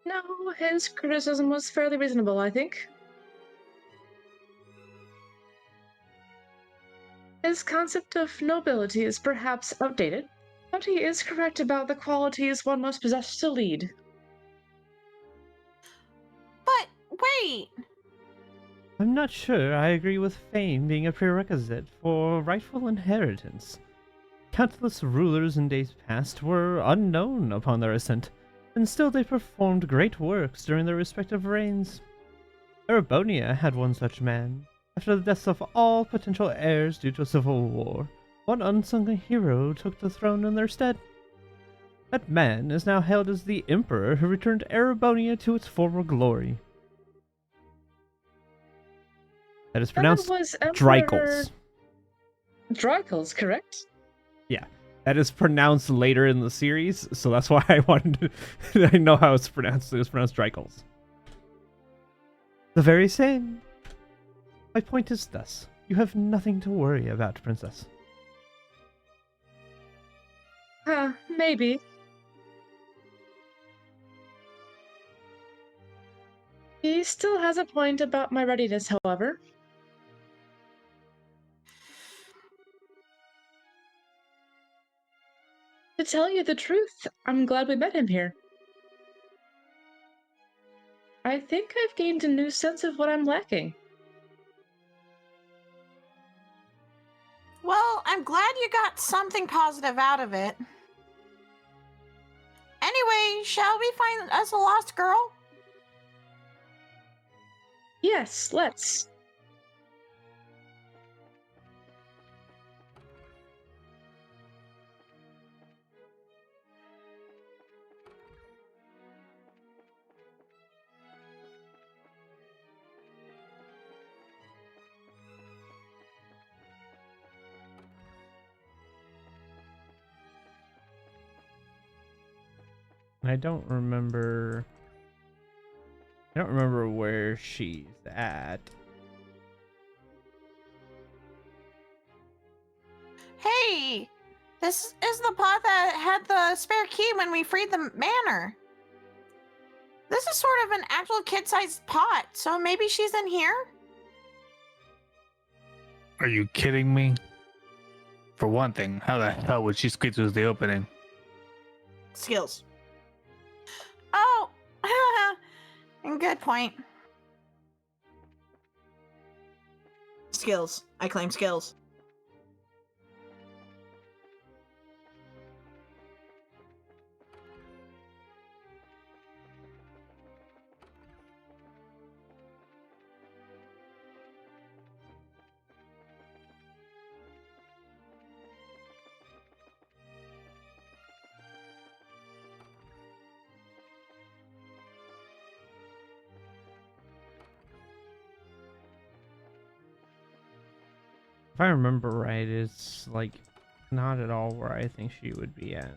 No, his criticism was fairly reasonable, I think. His concept of nobility is perhaps outdated, but he is correct about the qualities one must possess to lead. But wait, I'm not sure I agree with fame being a prerequisite for rightful inheritance. Countless rulers in days past were unknown upon their ascent, and still they performed great works during their respective reigns. Erebonia had one such man. After the deaths of all potential heirs due to a civil war, one unsung hero took the throne in their stead. That man is now hailed as the emperor who returned Erebonia to its former glory. That is pronounced was Drykles. Drykles, correct? Yeah, that is pronounced later in the series, so that's why I wanted to... I know how it's pronounced. It was pronounced Drykles. The very same. My point is thus. You have nothing to worry about, Princess. Maybe. He still has a point about my readiness, however. To tell you the truth, I'm glad we met him here. I think I've gained a new sense of what I'm lacking. well, I'm glad you got something positive out of it. Anyway, shall we find us a lost girl? Yes, let's. I don't remember where she's at. Hey, this is the pot that had the spare key when we freed the manor. This is sort of an actual kid-sized pot, so maybe she's in here? Are you kidding me? For one thing, how the hell would she squeeze through the opening? Skills. Oh, good point. Skills. I claim skills. If I remember right, it's like not at all where I think she would be at.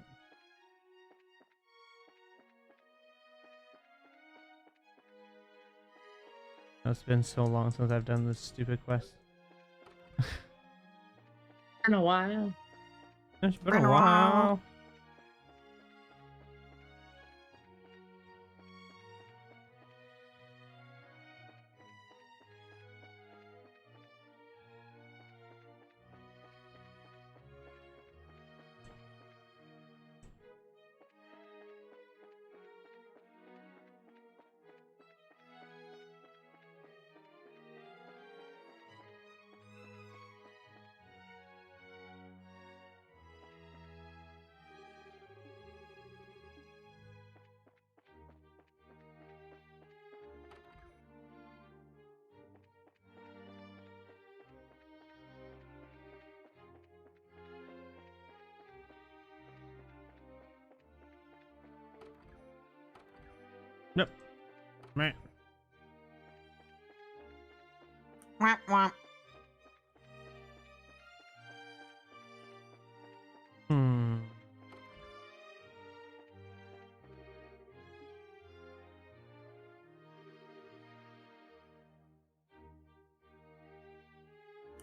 It's been so long since I've done this stupid quest. In a while. It's been a while. Nope. Meh. Womp womp. Hmm.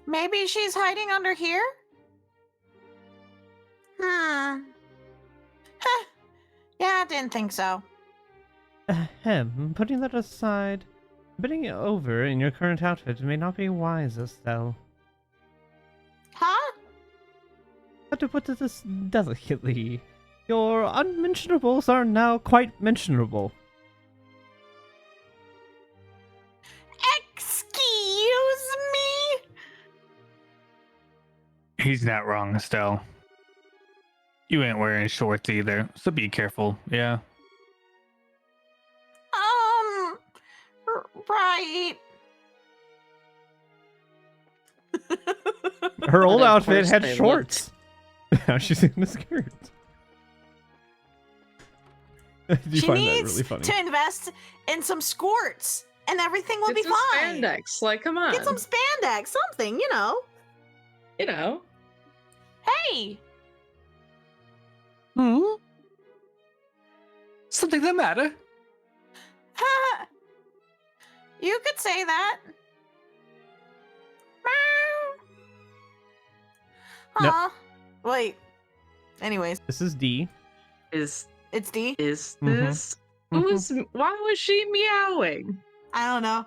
Maybe she's hiding under here? Huh. Yeah, I didn't think so. Ahem. Putting that aside, bidding it over in your current outfit may not be wise, Estelle. Huh? How to put this delicately? Your unmentionables are now quite mentionable. Excuse me? He's not wrong, Estelle. You ain't wearing shorts either, so be careful, yeah? Right. Her old But of outfit course had they shorts. Now she's in a skirt. I do She find that needs really funny. to invest in some squirts and everything will Get be some fine. spandex. Like, come on. Get some spandex, something, you know. You know. Hey, Hmm? Something the matter? you could say that. Nope. Aw. Wait. Anyways, This is D. Is it's D. is Mhm. this? Who's? Why was she meowing? I don't know.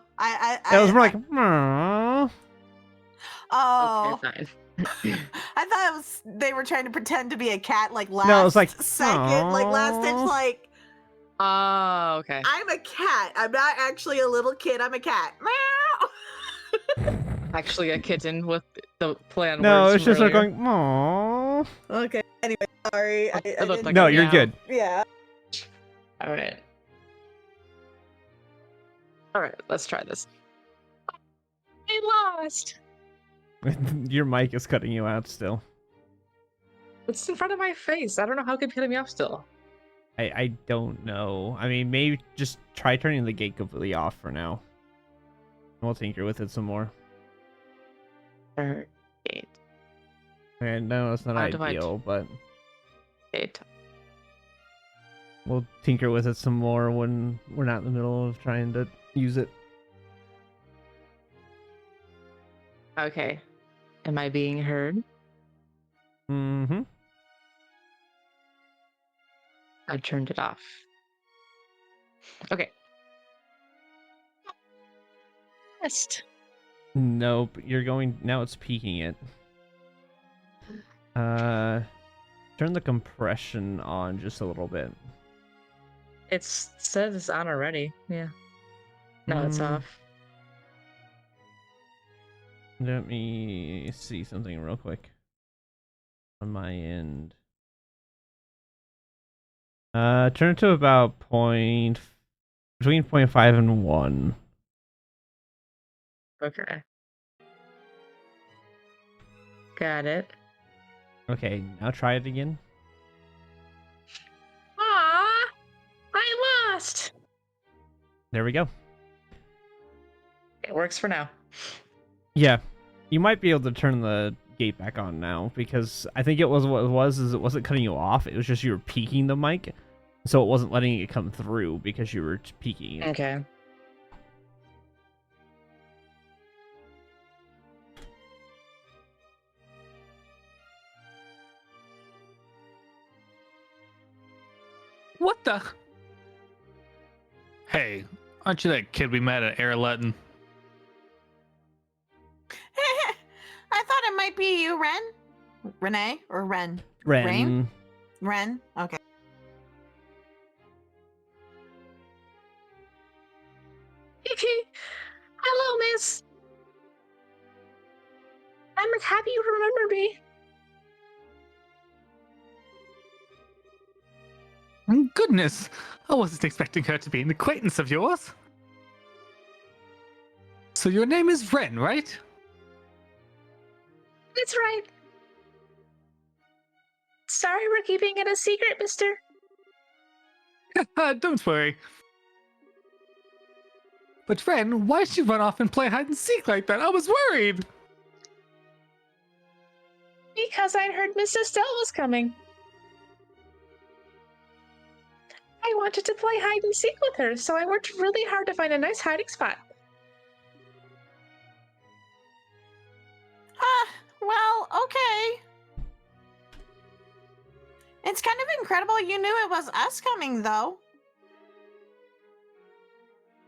It was more like, "Aw." Oh. Okay, fine. I thought it was they were trying to pretend to be a cat like last No, it was like, second, like last ditch, "Aw." like Oh, okay. I'm a cat. I'm not actually a little kid. I'm a cat. Meow. Actually, a kitten with the play on No, words it's from just like earlier. going, "Aw." Okay. Anyway, sorry. I It looked didn't. like No, a you're meow. good. Yeah. All right. All right. Let's try this. I lost. Your mic is cutting you out still. It's in front of my face. I don't know how it could kill me off still. I don't know. I mean, maybe just try turning the gate completely off for now. We'll tinker with it some more. Gate. And no, it's not How do I ideal, but Gate. we'll tinker with it some more when we're not in the middle of trying to use it. Okay. Am I being heard? Mm-hmm. I turned it off. Okay. Test. Nope, you're going now. It's peaking it. Turn the compression on just a little bit. It says it's on already. Yeah. No, it's Mm. off. Let me see something real quick on my end. Turn it to about between 0.5 and 1. Okay. Got it. Okay, now try it again. Ah, I lost. There we go. It works for now. Yeah, you might be able to turn the gate back on now because I think it was what it was is it wasn't cutting you off. It was just you were peaking the mic, so it wasn't letting it come through because you were peaking it. Okay. What the? Hey, aren't you that kid we met at Air Latin? I thought it might be you, Ren. Renee or Ren? Ren. Rain? Ren. Okay. Hello, miss. I'm happy you remember me. Goodness, I wasn't expecting her to be an acquaintance of yours. So your name is Ren, right? That's right. Sorry we're keeping it a secret, mister. Don't worry. But Ren, why'd she run off and play hide and seek like that? I was worried. Because I'd heard Miss Estelle was coming. I wanted to play hide and seek with her, so I worked really hard to find a nice hiding spot. Well, okay. It's kind of incredible you knew it was us coming, though.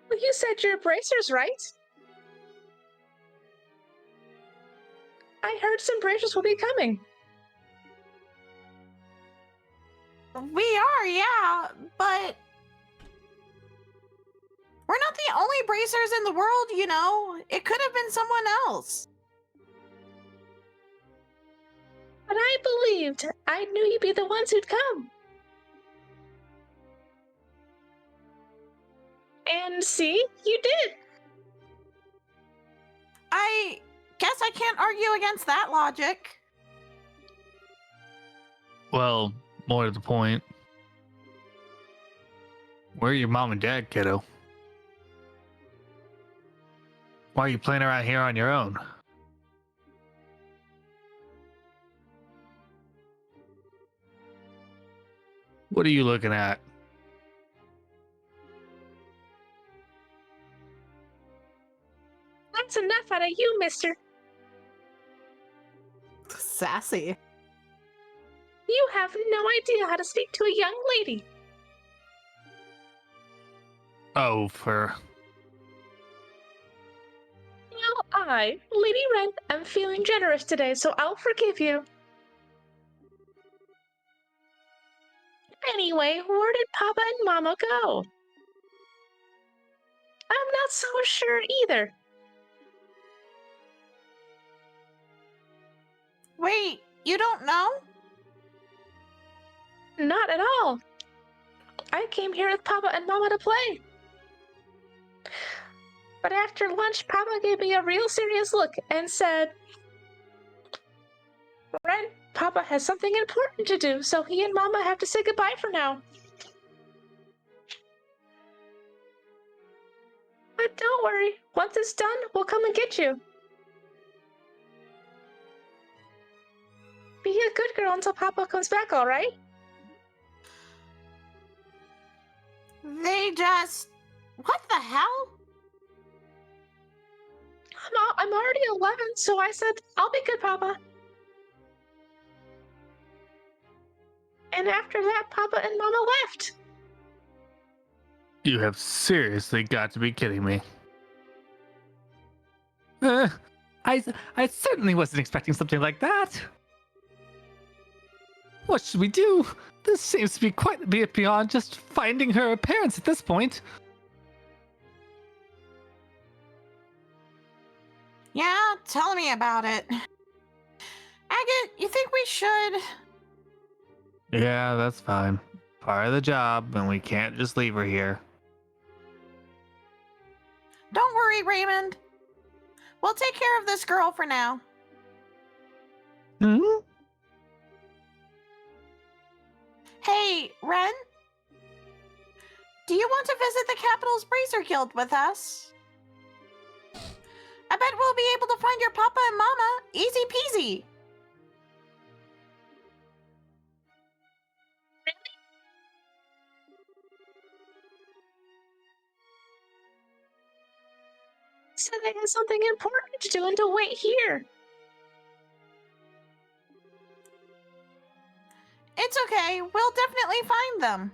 Well, you said your bracers, right? I heard some bracers will be coming. We are, yeah, but we're not the only bracers in the world, you know. It could have been someone else. But I believed. I knew you'd be the ones who'd come. And see, you did. I guess I can't argue against that logic. Well, more to the point. Where are your mom and dad, kiddo? Why are you playing around here on your own? What are you looking at? That's enough out of you, mister. Sassy. You have no idea how to speak to a young lady. Oh, for... Well, I, Lady Ren, am feeling generous today, so I'll forgive you. Anyway, where did Papa and Mama go? I'm not so sure either. Wait, you don't know? Not at all. I came here with Papa and Mama to play. But after lunch, Papa gave me a real serious look and said, Ren, Papa has something important to do, so he and Mama have to say goodbye for now. But don't worry, once it's done, we'll come and get you. Be a good girl until Papa comes back, all right? They just... What the hell? I'm already 11, so I said, I'll be good, Papa. And after that, Papa and Mama left. You have seriously got to be kidding me. I certainly wasn't expecting something like that. What should we do? This seems to be quite a bit beyond just finding her parents at this point. Yeah, tell me about it. Agate, you think we should... Yeah, that's fine. Part of the job, and we can't just leave her here. Don't worry, Raymond. We'll take care of this girl for now. Hmm? Hey, Ren? Do you want to visit the Capital's Bracer Guild with us? I bet we'll be able to find your papa and mama. Easy peasy. Said they had something important to do and to wait here. It's okay. We'll definitely find them.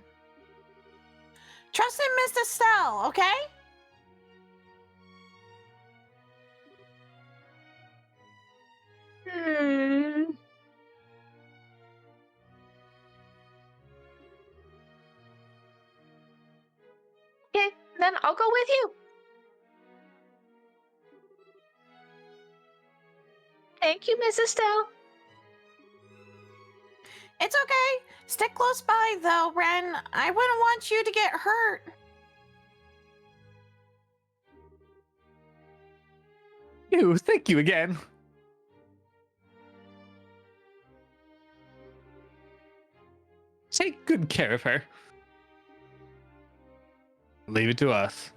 Trust in Miss Estelle, okay? Okay, then I'll go with you. Thank you, Miss Estelle. It's okay. Stick close by, though, Ren. I wouldn't want you to get hurt. Ew, thank you again. Take good care of her. Leave it to us.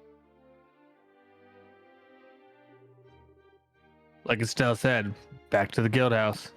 Like Estelle said, back to the guild house.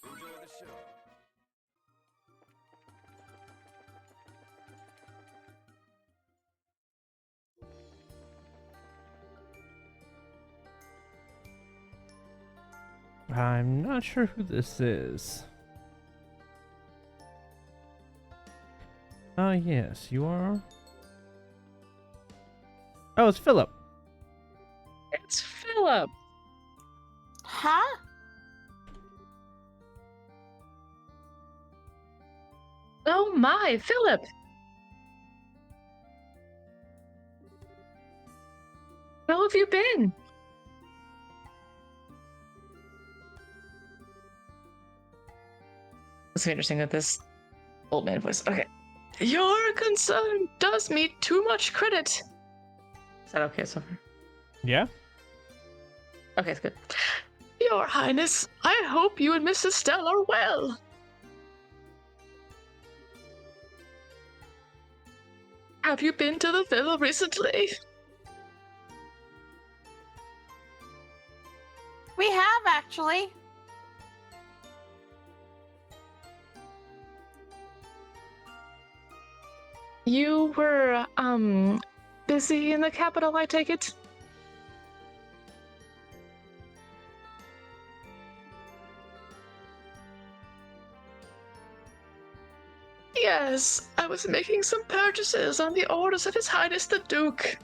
Enjoy the show. I'm not sure who this is. Ah, yes, you are. Oh, it's Philip. It's Philip. Huh? Oh my, Philip. How have you been? It's interesting that this old man voice. Okay. Your concern does me too much credit. Is that okay so far? Yeah? Okay, it's good. Your Highness, I hope you and Mrs. Stell are well. Have you been to the villa recently? We have actually. You were, busy in the capital, I take it? Yes, I was making some purchases on the orders of His Highness the Duke.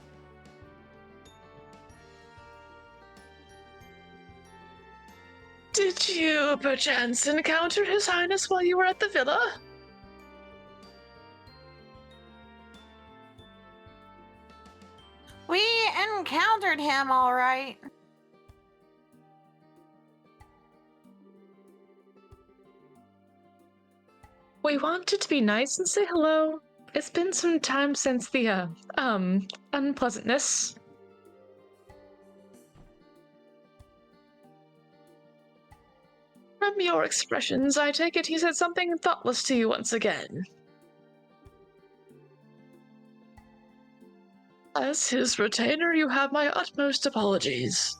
Did you perchance encounter His Highness while you were at the villa? We encountered him, all right. We wanted to be nice and say hello. It's been some time since the, unpleasantness. From your expressions, I take it he said something thoughtless to you once again. As his retainer, you have my utmost apologies.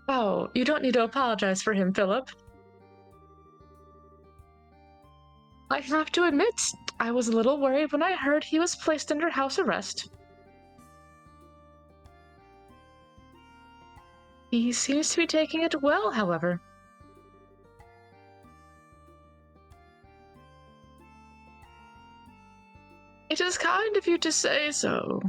Oh, you don't need to apologize for him, Philip. I have to admit, I was a little worried when I heard he was placed under house arrest. He seems to be taking it well, however. It is kind of you to say so.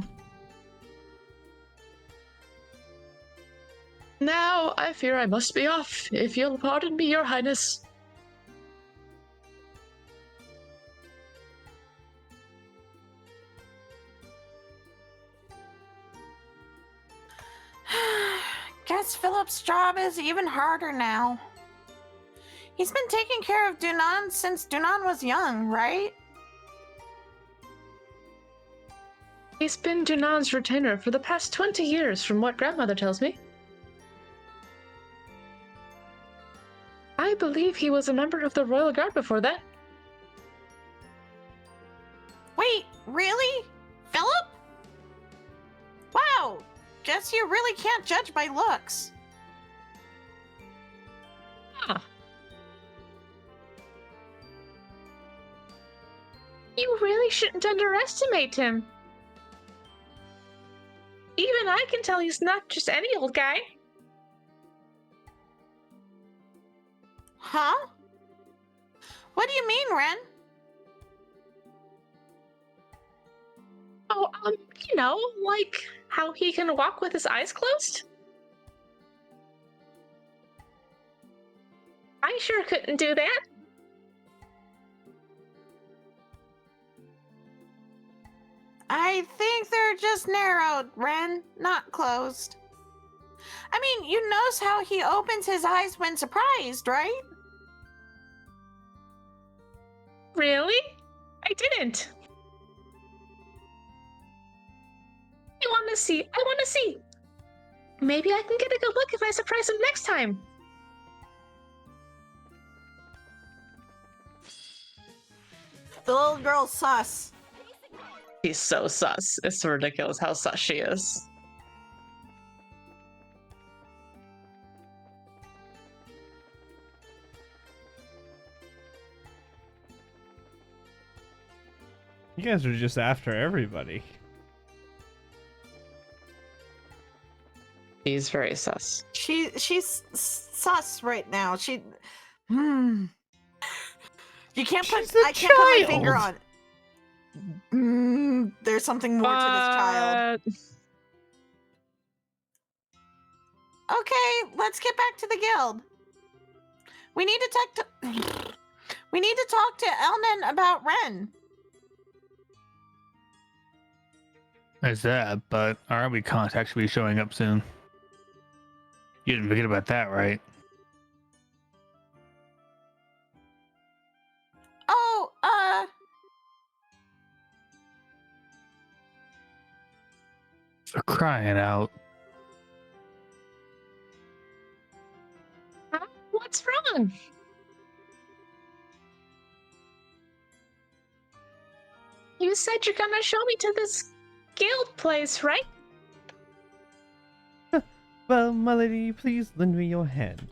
Now, I fear I must be off, if you'll pardon me, Your Highness. Guess Philip's job is even harder now. He's been taking care of Dunan since Dunan was young, right? He's been Dunan's retainer for the past 20 years, from what grandmother tells me. I believe he was a member of the Royal Guard before that. Wait, really? Philip? Wow, guess you really can't judge by looks. Huh. You really shouldn't underestimate him. Even I can tell he's not just any old guy. Huh? What do you mean, Ren? Oh, you know, like how he can walk with his eyes closed? I sure couldn't do that. I think they're just narrowed, Ren, not closed. I mean, you notice how he opens his eyes when surprised, right? Really? I didn't. I want to see. I want to see. Maybe I can get a good look if I surprise him next time. The little girl's sus. She's so sus. It's ridiculous how sus she is. You guys are just after everybody. She's very sus. She's sus right now. You can't put. She's a I can't put my child. finger on. There's something more to this child. Okay, let's get back to the guild. We need to talk to Elnan about Ren. There's that, but our army contacts should be showing up soon. You didn't forget about that, right? Oh, For crying out. Huh? What's wrong? You said you're gonna show me to this guild place, right? Well, my lady, please lend me your hand.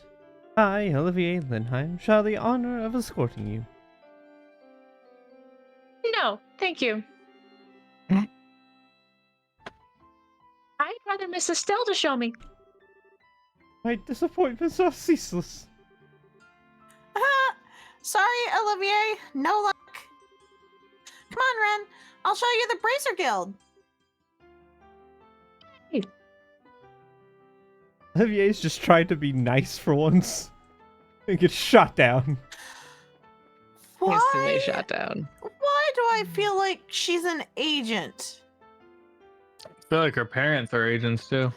I, Olivier Lindheim, shall have the honor of escorting you. No, thank you. I'd rather Miss Estelle to show me. My disappointments are ceaseless. sorry, Olivier. No luck. Come on, Ren. I'll show you the Bracer Guild. Olivier's just trying to be nice for once and gets shot down. Instantly Why? shot down. Why do I feel like she's an agent? I feel like her parents are agents too.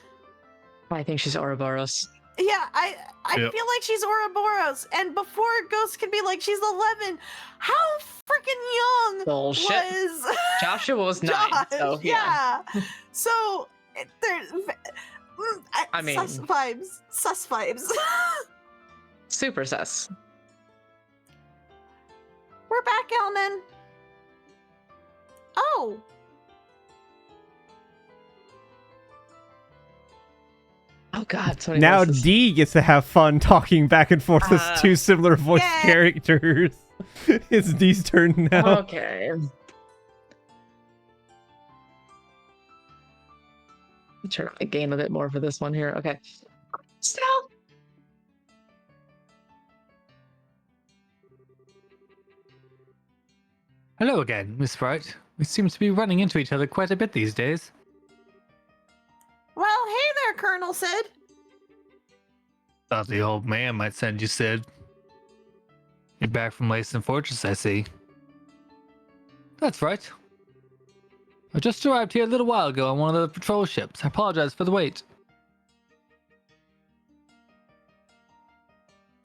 I think she's Ouroboros. Yeah, I Yep. feel like she's Ouroboros, and before Ghost could be like she's 11, how freaking young Bullshit. was Joshua was 9, so yeah. So there's, I mean- sus vibes, sus vibes. Super sus. We're back, Elnan. Oh. Oh god, so many Now voices. D gets to have fun talking back and forth as two similar voice yeah. characters. It's D's turn now. Okay. Turn on the game a bit more for this one here. Okay. Stell! Hello again, Miss Bright. We seem to be running into each other quite a bit these days. Well, hey there, Colonel Sid. Thought the old man might send you, Sid. You're back from Lacen Fortress, I see. That's right. I just arrived here a little while ago on one of the patrol ships. I apologize for the wait.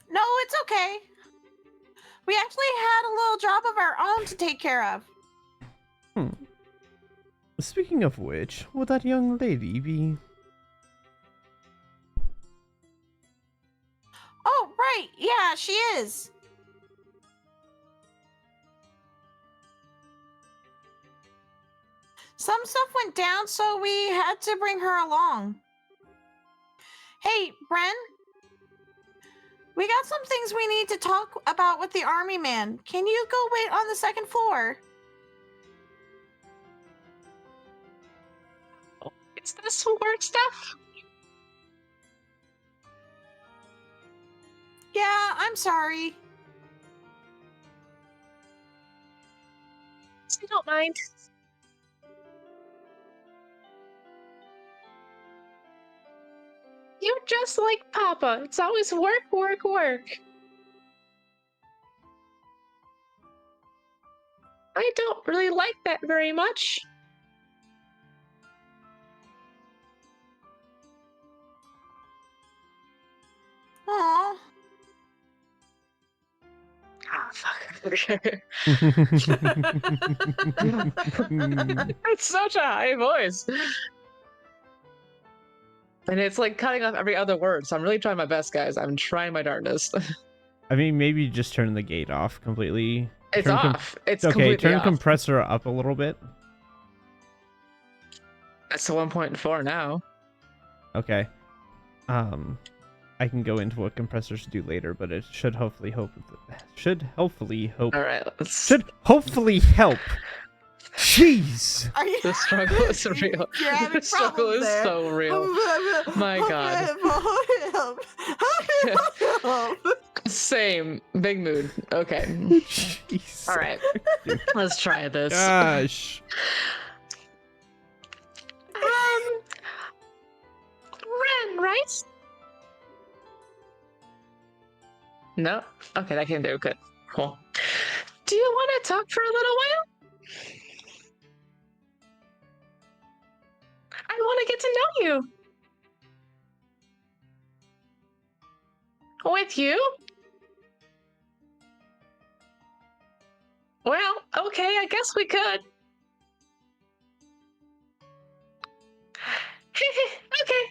No, it's okay. We actually had a little job of our own to take care of. Speaking of which, would that young lady be... Oh, right. Yeah, she is. Some stuff went down, so we had to bring her along. Hey, Bren. We got some things we need to talk about with the army man. Can you go wait on the second floor? Is this work stuff? Yeah, I'm sorry. I don't mind. You're just like Papa. It's always work, work, work. I don't really like that very much. Aw. Ah, fuck. Okay. It's such a high voice. And it's like cutting off every other word, so I'm really trying my best, guys. I'm trying my darndest. I mean, maybe just turn the gate off completely. It's Turn off. It's okay, completely turn off. compressor up a little bit. That's 1.4 now. Okay. I can go into what compressors do later, but it should hopefully help. Should hopefully help. All right, let's. Should hopefully help. Jeez. Are you The struggle is real. You're having The struggle problems is there. so real. My God. Same. Big mood. Okay. Jeez. All right. Let's try this. Gosh. Ren, right? No? Okay, that came through. Good. Cool. Do you want to talk for a little while? I want to get to know you. With you? Well, okay, I guess we could. Okay.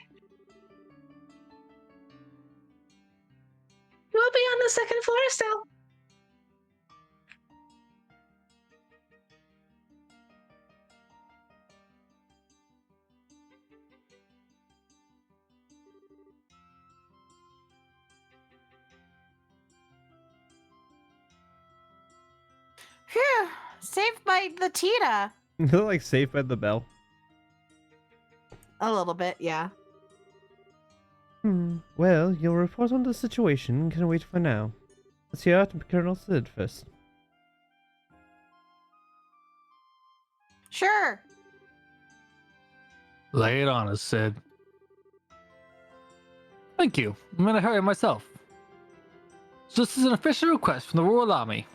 We'll be on the second floor still. Phew. Saved by the Tita. Like Saved by the Bell. A little bit, yeah. Well, your report on the situation can wait for now. Let's hear out Colonel Sid first. Sure. Lay it on us, Sid. Thank you. I'm in a hurry myself. So this is an official request from the Royal Army.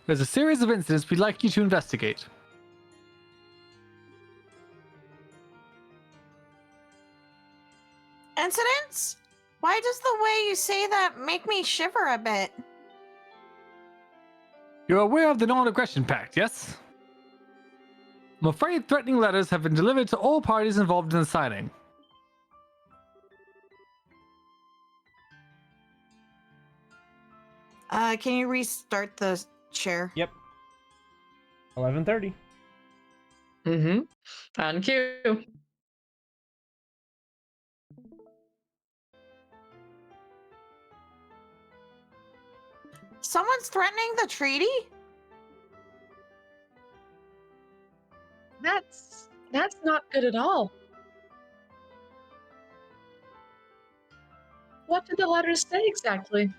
There's a series of incidents we'd like you to investigate. Incidents? Why does the way you say that make me shiver a bit? You're aware of the Non-Aggression Pact, yes? I'm afraid threatening letters have been delivered to all parties involved in the signing. Can you restart the share? Yep. 11:30. Mm-hmm. On cue. Someone's threatening the treaty? That's not good at all. What did the letters say exactly?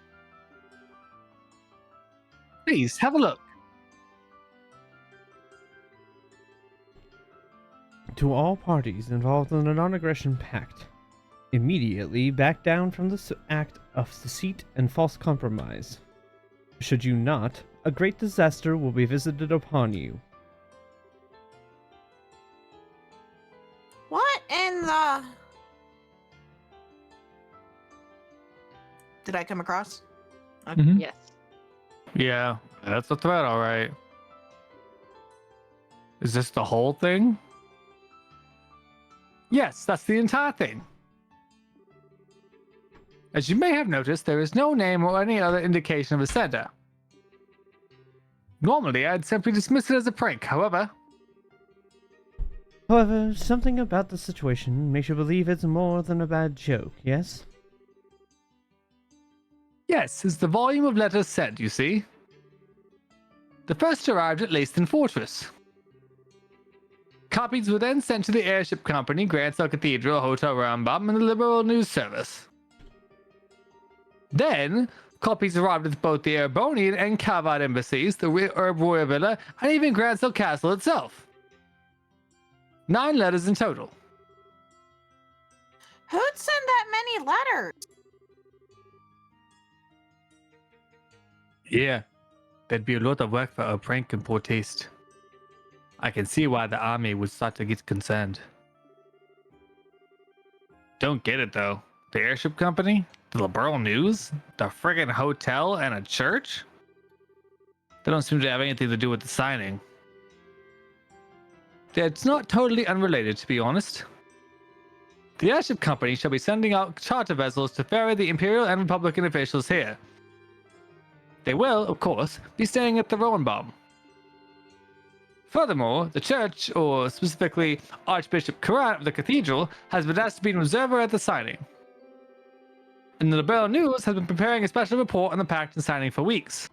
Please, have a look. To all parties involved in the Non-Aggression Pact, immediately back down from this act of deceit and false compromise. Should you not, a great disaster will be visited upon you. What in the... Did I come across? Okay. Mhm. Yes. Yeah, that's a threat, all right. Is this the whole thing? Yes, that's the entire thing. As you may have noticed, there is no name or any other indication of a sender. Normally, I'd simply dismiss it as a prank, however. However, something about the situation makes you believe it's more than a bad joke, yes? Yes, it's the volume of letters sent, you see. The first arrived at Leyston Fortress. Copies were then sent to the airship company, Grancel Cathedral, Hotel Rambam, and the Liberal News Service. Then, copies arrived at both the Erebonian and Calvard embassies, the Herb Royal Villa, and even Grancel Castle itself. 9 letters in total. Who'd send that many letters? Yeah, there'd be a lot of work for a prank in poor taste. I can see why the army would start to get concerned. Don't get it though. The airship company? The Liberal News? The friggin' hotel and a church? They don't seem to have anything to do with the signing. It's not totally unrelated, to be honest. The airship company shall be sending out charter vessels to ferry the Imperial and Republican officials here. They will, of course, be staying at the Roenbaum. Furthermore, the church, or specifically Archbishop Curran of the cathedral, has been asked to be an observer at the signing. And the Liberal News has been preparing a special report on the pact and signing for weeks.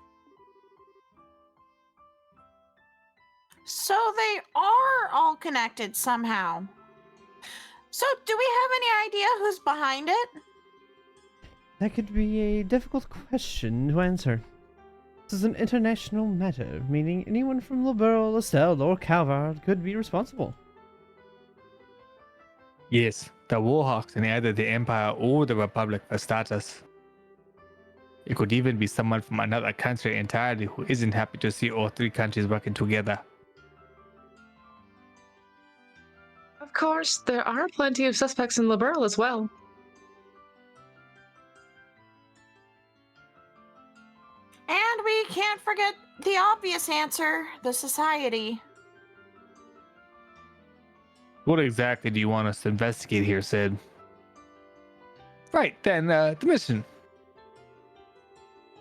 So they are all connected somehow. So do we have any idea who's behind it? That could be a difficult question to answer. This is an international matter, meaning anyone from Liberal, Estelle, or Calvard could be responsible. Yes, the Warhawks in either the Empire or the Republic for starters. It could even be someone from another country entirely who isn't happy to see all 3 countries working together. Of course, there are plenty of suspects in Liberal as well. And we can't forget the obvious answer, the society. What exactly do you want us to investigate here, Sid? Right, then, the mission.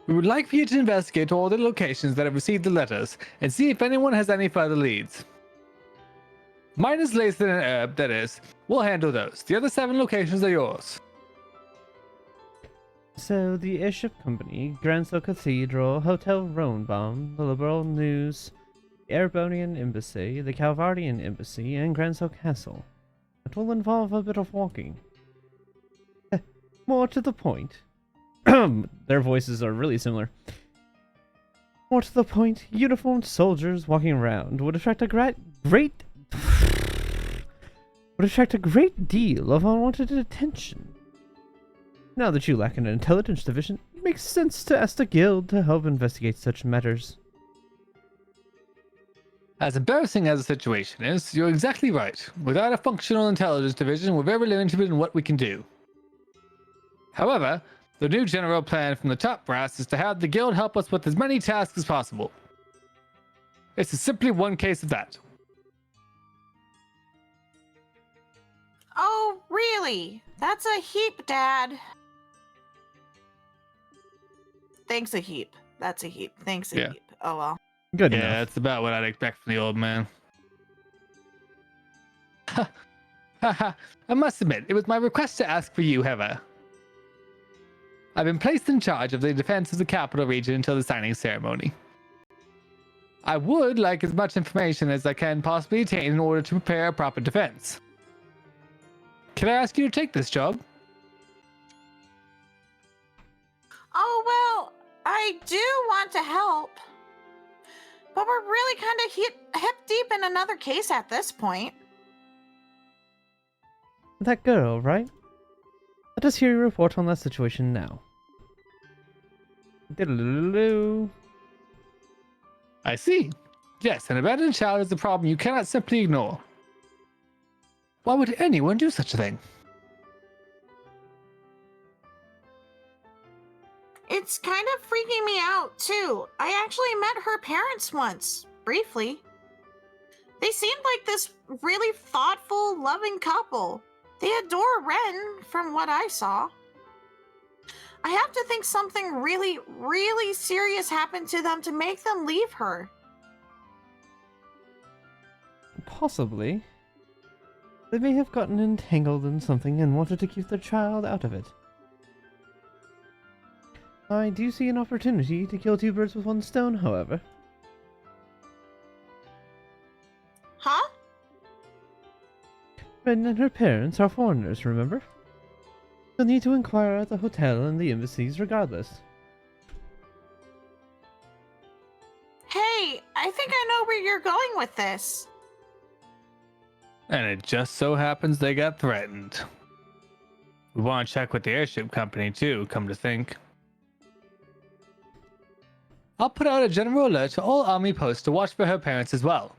We would like for you to investigate all the locations that have received the letters and see if anyone has any further leads. Minus Leyston and Herb, that is. We'll handle those. The other 7 locations are yours. So, the airship company, Grancel Cathedral, Hotel Roenbaum, the Liberal News, the Erebonian Embassy, the Calvardian Embassy, and Grancel Castle. It will involve a bit of walking. More to the point. Their voices are really similar. More to the point, uniformed soldiers walking around would attract a great deal of unwanted attention. Now that you lack an intelligence division, it makes sense to ask the guild to help investigate such matters. As embarrassing as the situation is, you're exactly right. Without a functional intelligence division, we're very limited in what we can do. However, the new general plan from the top brass is to have the guild help us with as many tasks as possible. This is simply one case of that. Oh, really? That's a heap, Dad. Thanks a heap. That's a heap. Thanks a Yeah. heap. Oh well. Good Yeah, enough. that's about what I'd expect from the old man. I must admit, it was my request to ask for you, Heather. I've been placed in charge of the defense of the capital region until the signing ceremony. I would like as much information as I can possibly attain in order to prepare a proper defense. Can I ask you to take this job? Oh, well, I do want to help. But we're really kind of hip deep in another case at this point. That girl, right? Let us hear your report on that situation now. Diddle-diddle-doo. I see. Yes, an abandoned child is a problem you cannot simply ignore. Why would anyone do such a thing? It's kind of freaking me out, too. I actually met her parents once, briefly. They seemed like this really thoughtful, loving couple. They adore Ren, from what I saw. I have to think something really, really serious happened to them to make them leave her. Possibly. They may have gotten entangled in something and wanted to keep their child out of it. I do see an opportunity to kill two birds with one stone, however. Huh? Ren and her parents are foreigners, remember? You'll need to inquire at the hotel and the embassies regardless. Hey, I think I know where you're going with this. And it just so happens they got threatened. We want to check with the airship company too, come to think. I'll put out a general alert to all army posts to watch for her parents as well.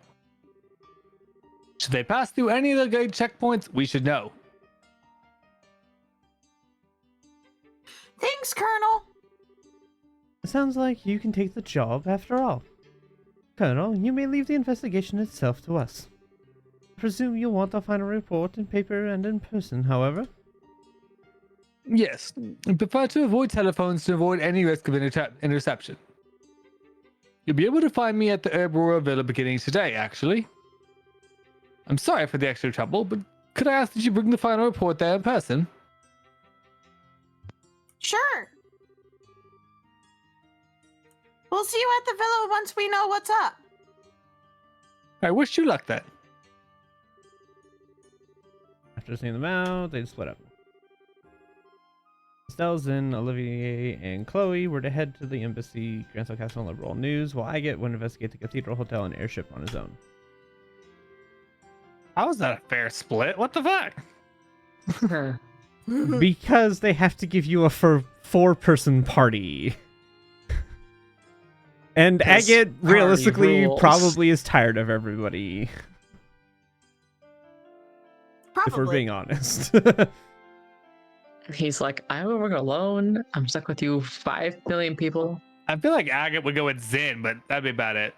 Should they pass through any of the gate checkpoints, we should know. Thanks, Colonel. It sounds like you can take the job after all. Colonel, you may leave the investigation itself to us. I presume you'll want the final report in paper and in person, however. Yes, I prefer to avoid telephones to avoid any risk of interception. You'll be able to find me at the Aurora Villa beginning today, actually. I'm sorry for the extra trouble, but could I ask that you bring the final report there in person? Sure. We'll see you at the villa once we know what's up. I wish you luck then. After seeing them out, they split up. Estelle, Zin, Olivier, and Chloe were to head to the embassy, Grancel Castle, and Liberal News, while Agate would investigate the Cathedral Hotel and airship on his own. How is that a fair split? What the fuck? Because they have to give you a four-person party. And 'Cause Agate realistically rules. probably is tired of everybody, Probably. if we're being honest. He's like, I will work alone. I'm stuck with you 5 million people. I feel like Agate would go with Zin, but that'd be about it.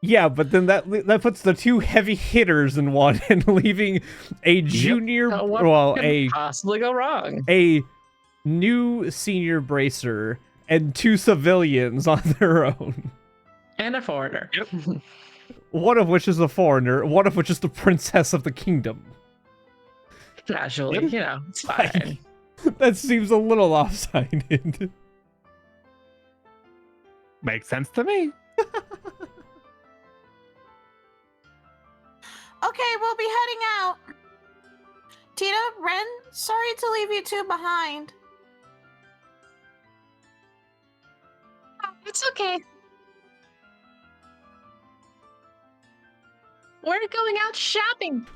Yeah, but then that puts the two heavy hitters in one and leaving a junior, What well, could possibly go wrong? a new senior bracer and two civilians on their own. And a foreigner. Yep. One of which is a foreigner, one of which is the princess of the kingdom. Casually, you know, it's fine. That seems a little lopsided. Makes sense to me. Okay, we'll be heading out. Tina, Ren, sorry to leave you two behind. It's okay. We're going out shopping.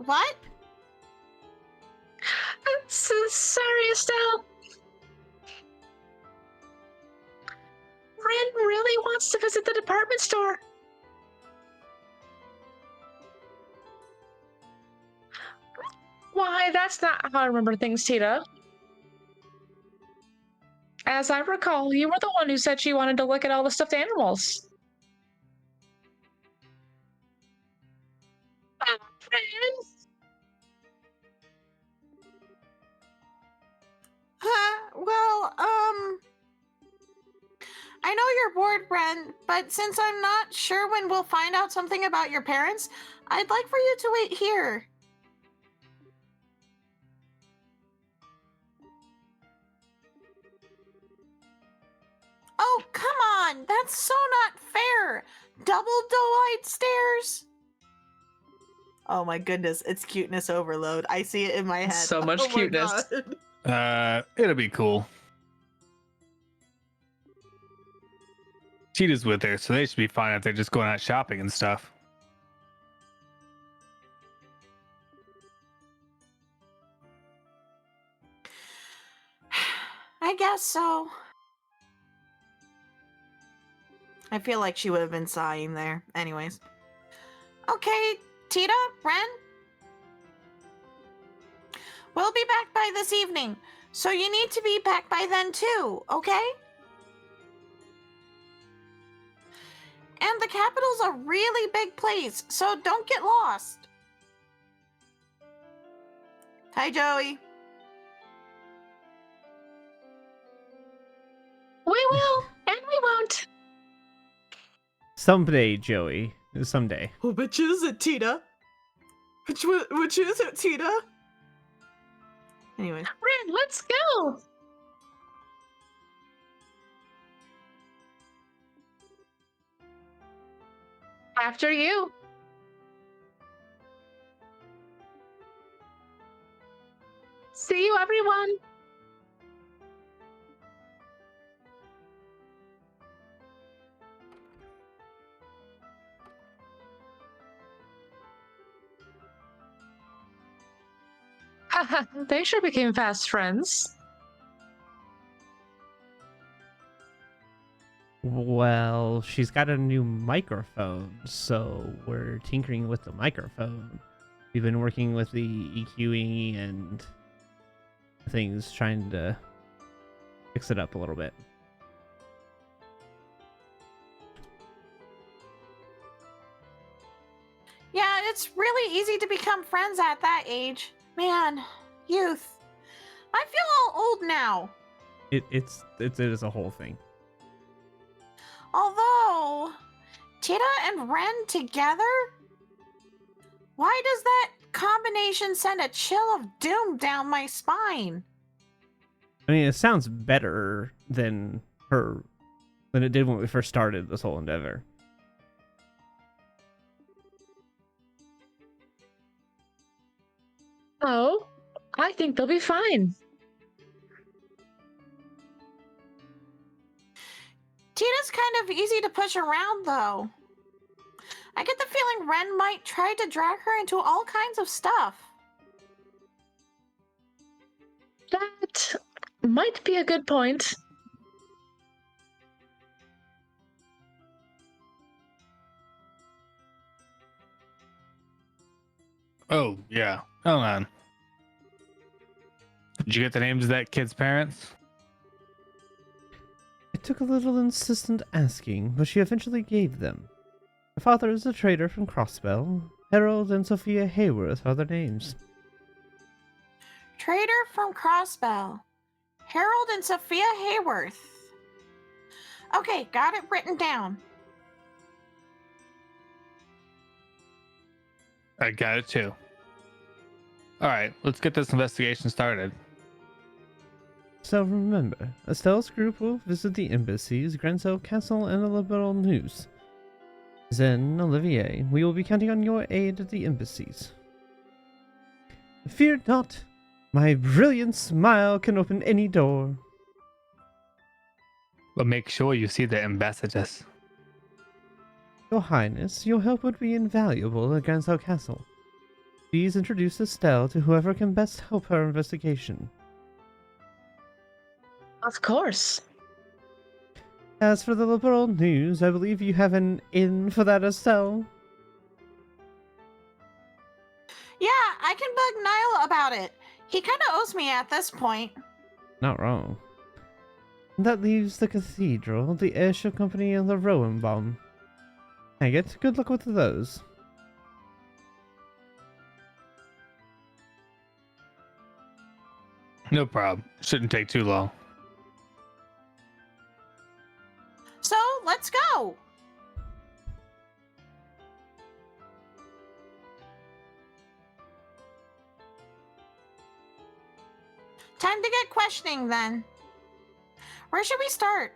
What? I'm so sorry, Estelle. Ren really wants to visit the department store. Why, that's not how I remember things, Tita. As I recall, you were the one who said she wanted to look at all the stuffed animals. Ren? Well, I know you're bored, Ren, but since I'm not sure when we'll find out something about your parents, I'd like for you to wait here. Oh, come on! That's so not fair! Double doe-eyed stairs? Oh my goodness, it's cuteness overload. I see it in my head. So much Oh my cuteness. God. It'll be cool. Cheetah's with her, so they should be fine if they're just going out shopping and stuff. I guess so. I feel like she would have been sighing there. Anyways. Okay, Tita, Ren? We'll be back by this evening, so you need to be back by then too, okay? And the capital's a really big place, so don't get lost. Hi, Joey. We will, and we won't. Someday, Joey. Someday. Who bitches it, Tita? Which is it, Tita? Anyway. Ren, let's go! After you. See you, everyone. Haha, they sure became fast friends. Well, she's got a new microphone, so we're tinkering with the microphone. We've been working with the EQing and things, trying to fix it up a little bit. Yeah, it's really easy to become friends at that age. Man, youth. I feel all old now. It is a whole thing. Although, Tita and Ren together? Why does that combination send a chill of doom down my spine? I mean, it sounds better than it did when we first started this whole endeavor. Oh, I think they'll be fine. Tita's kind of easy to push around, though. I get the feeling Ren might try to drag her into all kinds of stuff. That might be a good point. Oh, yeah. Hold on. Did you get the names of that kid's parents? It took a little insistent asking, but she eventually gave them. Her father is a trader from Crossbell. Harold and Sophia Hayworth are their names. Trader from Crossbell. Harold and Sophia Hayworth. Okay, got it written down. I got it too. Alright, let's get this investigation started. So remember, Estelle's group will visit the embassies, Grancel Castle, and the Liberal News. Zen, Olivier, we will be counting on your aid at the embassies. Fear not, my brilliant smile can open any door. But make sure you see the ambassadors. Your Highness, your help would be invaluable at Grancel Castle. Please introduce Estelle to whoever can best help her investigation. Of course. As for the Liberal News, I believe you have an in for that, Estelle? Yeah, I can bug Niall about it. He kind of owes me at this point. Not wrong. That leaves the Cathedral, the Airship Company, and the Rowan-Bomb. Agate, good luck with those. No problem. Shouldn't take too long. So, let's go. Time to get questioning then. Where should we start?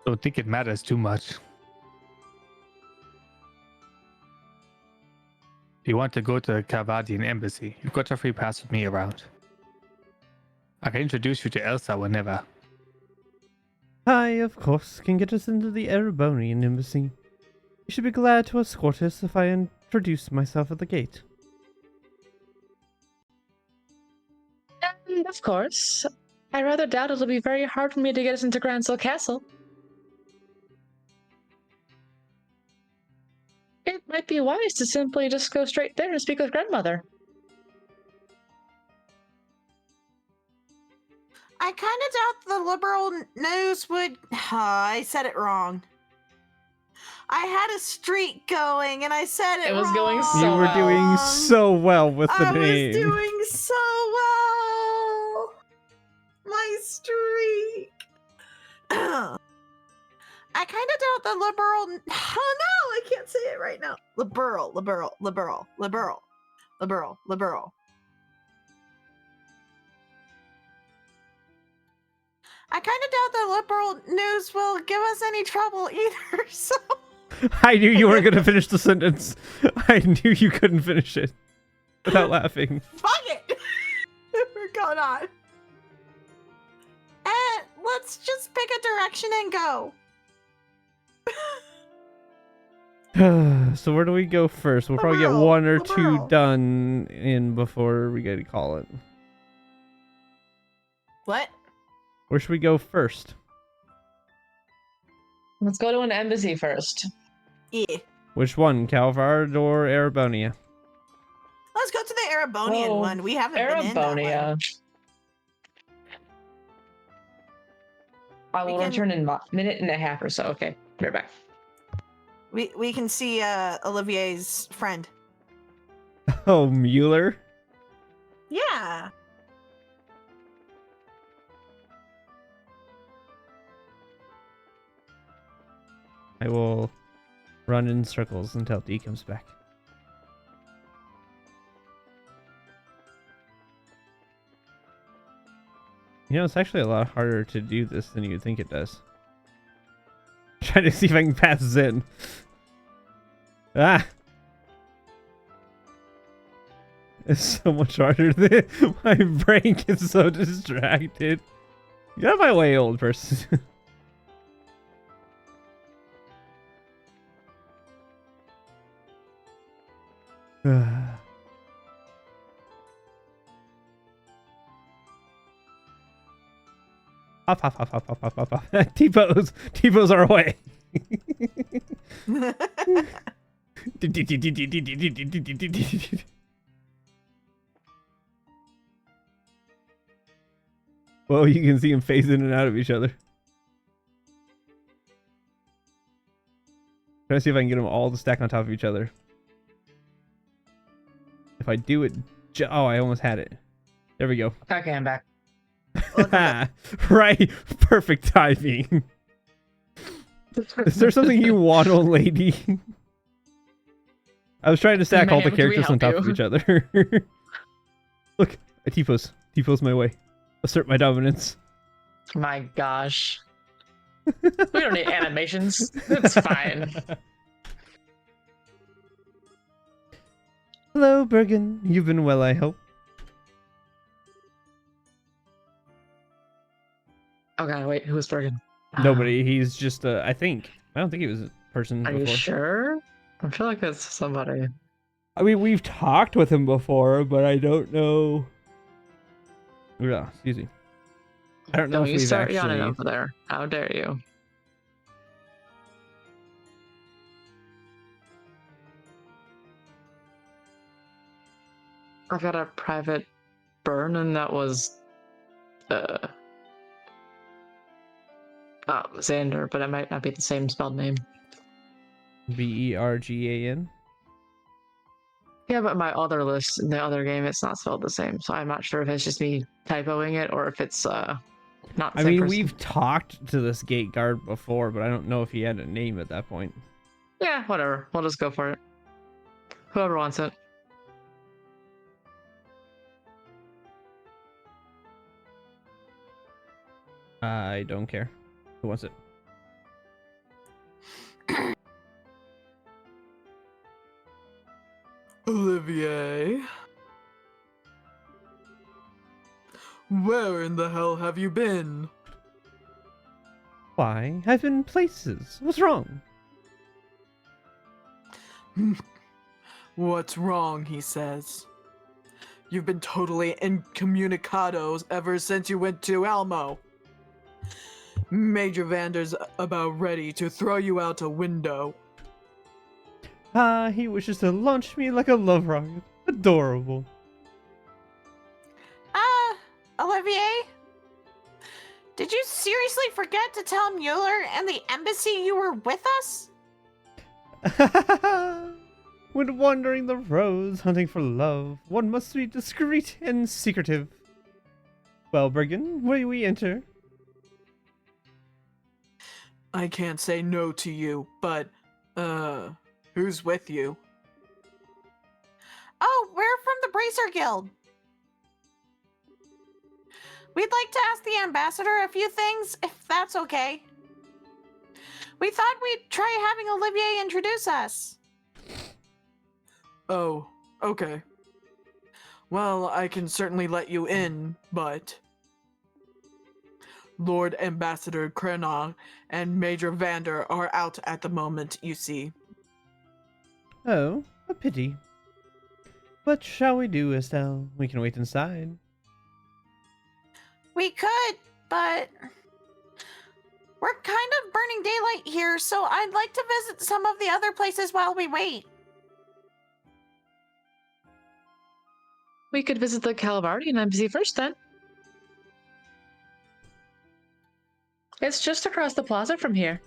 Don't think it matters too much. If you want to go to the Cavadian embassy, you've got a free pass with me around. I can introduce you to Elsa whenever. I, of course, can get us into the Erebonian embassy. You should be glad to escort us if I introduce myself at the gate. And of course, I rather doubt it'll be very hard for me to get us into Grancel Castle. It might be wise to simply just go straight there and speak with grandmother. I kind of doubt the Liberal News would... I said it wrong. I had a streak going and I said it It was wrong. going so You were well. doing so well with the I name. was doing so well. My streak. kind of doubt the liberal. Oh no, I can't say it right now. Liberal. I kind of doubt the liberal news will give us any trouble either. So I knew you weren't going to finish the sentence. I knew you couldn't finish it without laughing. fuck it. We're going on. And let's just pick a direction and go. So where do we go first? We'll probably get Liberal, one or two liberal. done in before we get to call it. What? Where should we go first? Let's go to an embassy first. Yeah. Which one? Calvard or Arabonia? Let's go to the Erebonian Whoa, one. We haven't been in that one. Arabonia. I will We can- return in a minute and a half or so. Okay, be right back. We can see Olivier's friend. Oh, Mueller? Yeah. I will run in circles until D comes back. You know, it's actually a lot harder to do this than you think it does. Trying to see if I can pass Zen. Ah! It's so much harder than my brain gets so distracted. Get out of my way, old person. Hop, hop, hop, hop, hop, hop, hop, hop. T-pose. T-pose our way. Well, you can see them phase in and out of each other. Trying to see if I can get them all to stack on top of each other. If I do it, oh, I almost had it. There we go. Okay, I'm back. Right, perfect timing. Is there something you want, old lady? I was trying to stack all the Ma'am, can we characters on help top of you? each other. Look, I T-pose. T-pose my way. Assert my dominance. My gosh. We don't need animations. It's fine. Hello, Bergen. You've been well, I hope. Oh god, wait, who's Bergen? Nobody. He's just, I think. I don't think he was a person Are before. you sure? I feel like it's somebody. I mean, we've talked with him before, but I don't know. Yeah, excuse me. I don't know Don't if you we've start actually. yawning over there. How dare you? I've got a private burn, and that was Xander, but it might not be the same spelled name. Bergan. Yeah, but my other list in the other game, it's not spelled the same, so I'm not sure if it's just me typoing it or if it's not the I same mean, person. we've talked to this gate guard before, but I don't know if he had a name at that point. Yeah, whatever. We'll just go for it. Whoever wants it. I don't care. Who wants it? Olivier? Where in the hell have you been? Why? I've been places. What's wrong? What's wrong, he says. You've been totally incommunicados ever since you went to Elmo. Major Vander's about ready to throw you out a window. Ah, he wishes to launch me like a love rocket. Adorable. Olivier? Did you seriously forget to tell Mueller and the embassy you were with us? When wandering the roads hunting for love, one must be discreet and secretive. Well, Bergen, where do we enter? I can't say no to you, but, who's with you? Oh, we're from the Bracer Guild. We'd like to ask the ambassador a few things, if that's okay. We thought we'd try having Olivier introduce us. Oh, okay. Well, I can certainly let you in, but Lord Ambassador Krenog and Major Vander are out at the moment, you see. Oh, a pity. What shall we do, Estelle? We can wait inside. We could, but we're kind of burning daylight here, so I'd like to visit some of the other places while we wait. We could visit the Calabardian Embassy first, then. It's just across the plaza from here.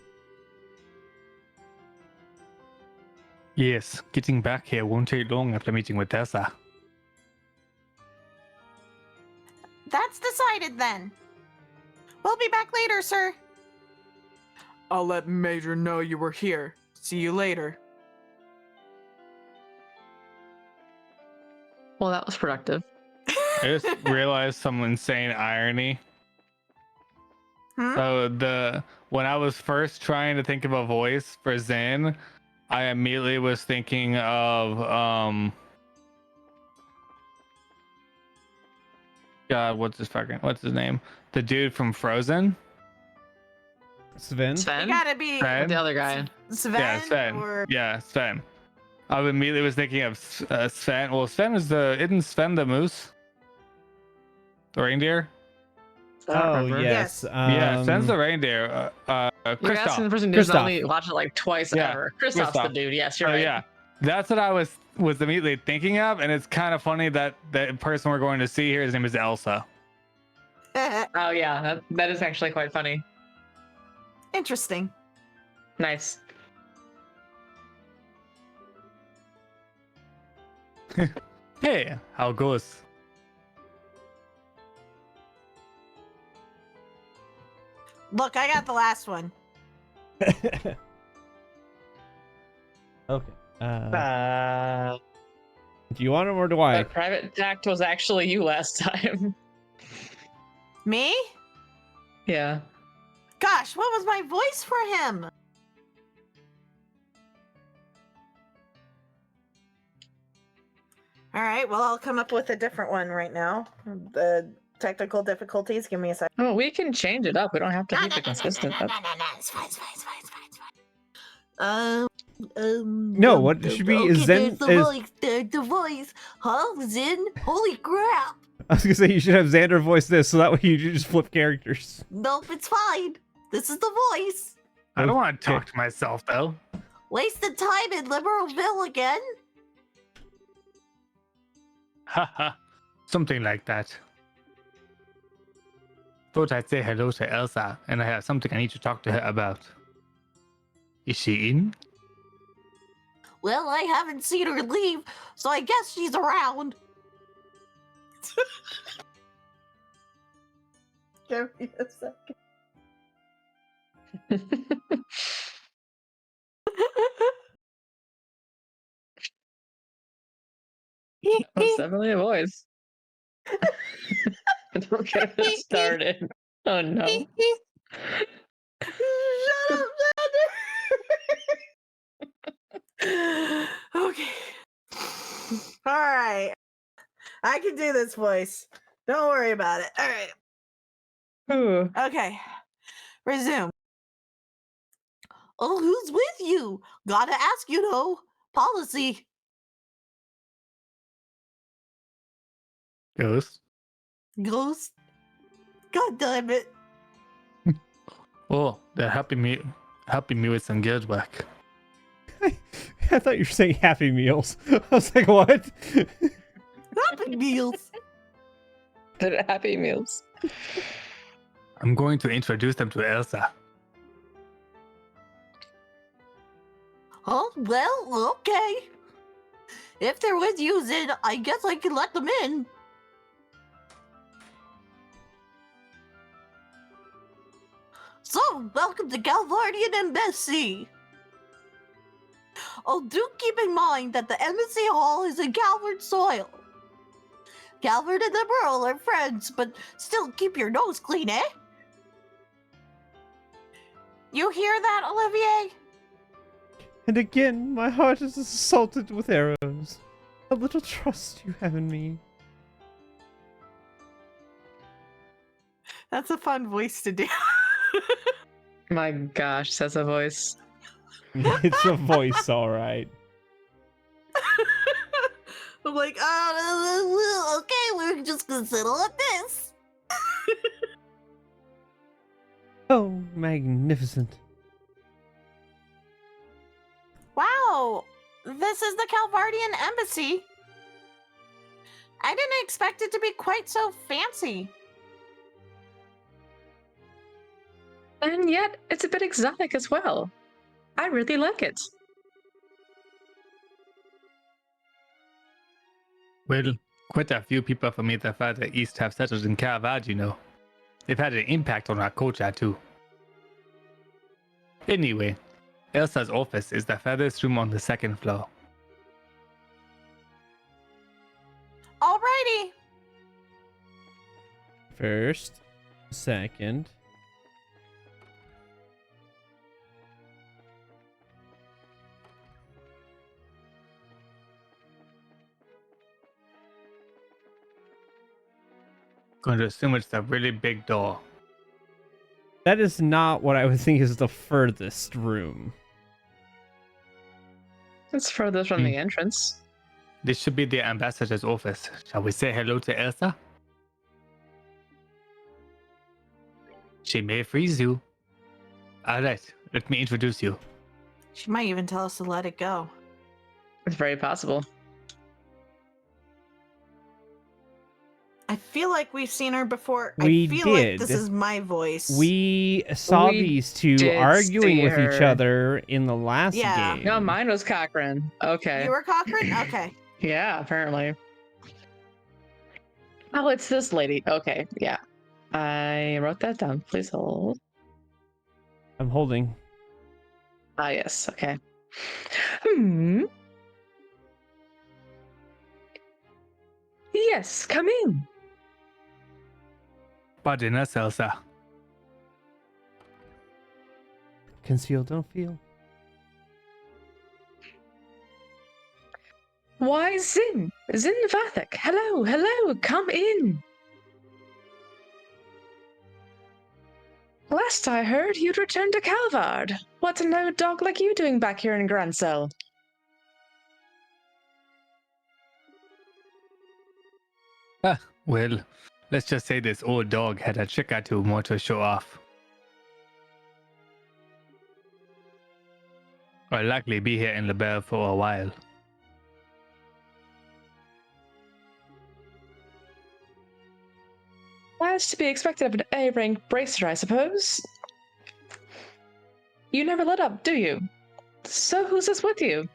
Yes, getting back here won't take long after meeting with Tessa. That's decided then. We'll be back later, sir. I'll let Major know you were here. See you later. Well, that was productive. I just realized some insane irony. Hmm? So when I was first trying to think of a voice for Zen, I immediately was thinking of God, what's his name? The dude from Frozen. Sven? You Sven? gotta be Sven? The other guy. Sven, Yeah, Sven. or Yeah, Sven. I immediately was thinking of Sven. Well, Sven isn't Sven the moose? The reindeer? I don't Oh, remember. yes. Yeah, Sven's the reindeer. You're asking the Kristoff. person who doesn't Kristoff. only watch it like twice Yeah, ever. Kristoff's the Kristoff. dude. Yes, you're Oh right. yeah, that's what I was immediately thinking of, and it's kind of funny that the person we're going to see here, his name is Elsa. Oh yeah, that is actually quite funny. Interesting. Nice. Hey, how goes? Look, I got the last one. Okay. Do you want him or do I? That private tact was actually you last time. Me? Yeah. Gosh, what was my voice for him? All right, well, I'll come up with a different one right now. The technical difficulties, give me a second. Oh, we can change it up. We don't have to keep it consistent. No, it's fine, it's fine, it's fine, it's fine, it's fine. No, what it should be is Zen There's the voice. Huh, Zen? Holy crap. I was gonna say you should have Xander voice this, so that way you just flip characters. Nope, it's fine. This is the voice. I don't want to Okay. talk to myself though. Wasted time in Liberalville again? Haha, something like that. Thought I'd say hello to Elsa, and I have something I need to talk to her about. Is she in? Well, I haven't seen her leave, so I guess she's around. Give me a second. That's definitely a voice. Don't get it started. Oh no. Shut up, Xander. Okay. All right. I can do this voice. Don't worry about it. All right. Ooh. Okay. Resume. Oh, who's with you? Gotta ask, you know. Policy. Ghost? Ghost. God damn it. Oh, they're helping me with some guild work. I thought you were saying Happy Meals. I was like, what? Happy meals. They're Happy Meals. I'm going to introduce them to Elsa. Oh, well, okay. If they're with you, then I guess I can let them in. So, welcome to Galvardian Embassy. Oh, do keep in mind that the embassy hall is in Galvard soil. Galvard and the Burl are friends, but still keep your nose clean, eh? You hear that, Olivier? And again, my heart is assaulted with arrows. A little trust you have in me. That's a fun voice to do. My gosh, says a voice. It's a voice, all right. I'm like, oh, okay, we're just gonna settle on this. Oh, magnificent. Wow, this is the Calvardian Embassy. I didn't expect it to be quite so fancy. And yet, it's a bit exotic as well. I really like it. Well, quite a few people from either further east have settled in Caravad, you know. They've had an impact on our culture too. Anyway, Elsa's office is the furthest room on the second floor. Alrighty. First, second. Going to assume it's a really big door. That is not what I would think is the furthest room. It's further from the entrance. This should be the ambassador's office. Shall we say hello to Elsa? She may freeze you. Alright, let me introduce you. She might even tell us to let it go. It's very possible. I feel like we've seen her before. We I feel did. like this is my voice. We saw We these two did arguing see with each her. other in the last Yeah. game. No, mine was Cochrane. Okay. You were Cochrane? Okay. Yeah, apparently. Oh, it's this lady. Okay, yeah. I wrote that down. Please hold. I'm holding. Ah, yes. Okay. Hmm. Yes, come in. Pardon us, Elsa. Conceal, don't feel. Why, Zin Vathek. Hello, hello. Come in. Last I heard, you'd returned to Calvard. What's an old dog like you doing back here in Grancel? Well, let's just say this old dog had a trick or two more to show off. I'll likely be here in LaBelle for a while. As to be expected of an A-rank bracer, I suppose. You never let up, do you? So who's this with you?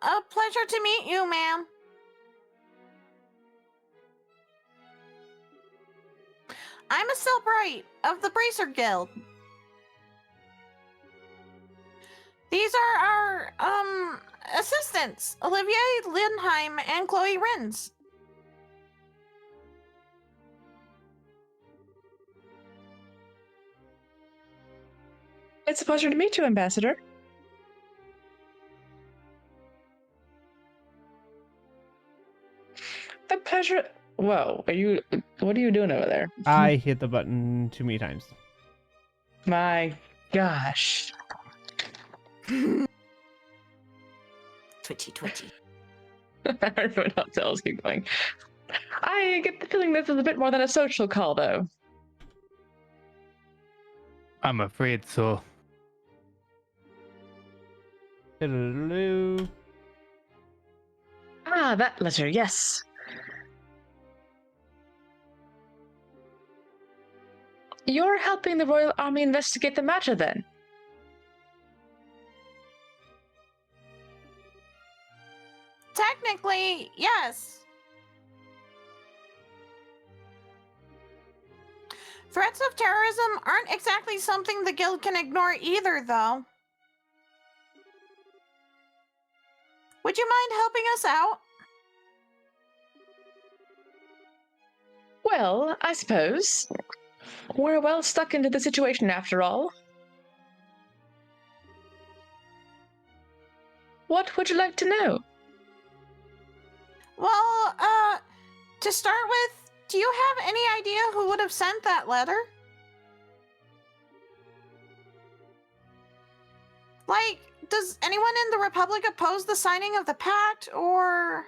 A pleasure to meet you, ma'am. I'm a Silbright of the Bracer Guild. These are our, assistants, Olivier Lindheim and Chloe Rins. It's a pleasure to meet you, Ambassador. The pleasure. Whoa, what are you doing over there? I hit the button too many times. My gosh. Twitchy, twitchy. Everyone else keep going. I get the feeling this is a bit more than a social call, though. I'm afraid so. Hello. Ah, that letter, yes. You're helping the Royal Army investigate the matter, then? Technically, yes. Threats of terrorism aren't exactly something the guild can ignore either, though. Would you mind helping us out? Well, I suppose. We're well stuck into the situation after all. What would you like to know? Well, to start with, do you have any idea who would have sent that letter? Like, does anyone in the Republic oppose the signing of the pact, or...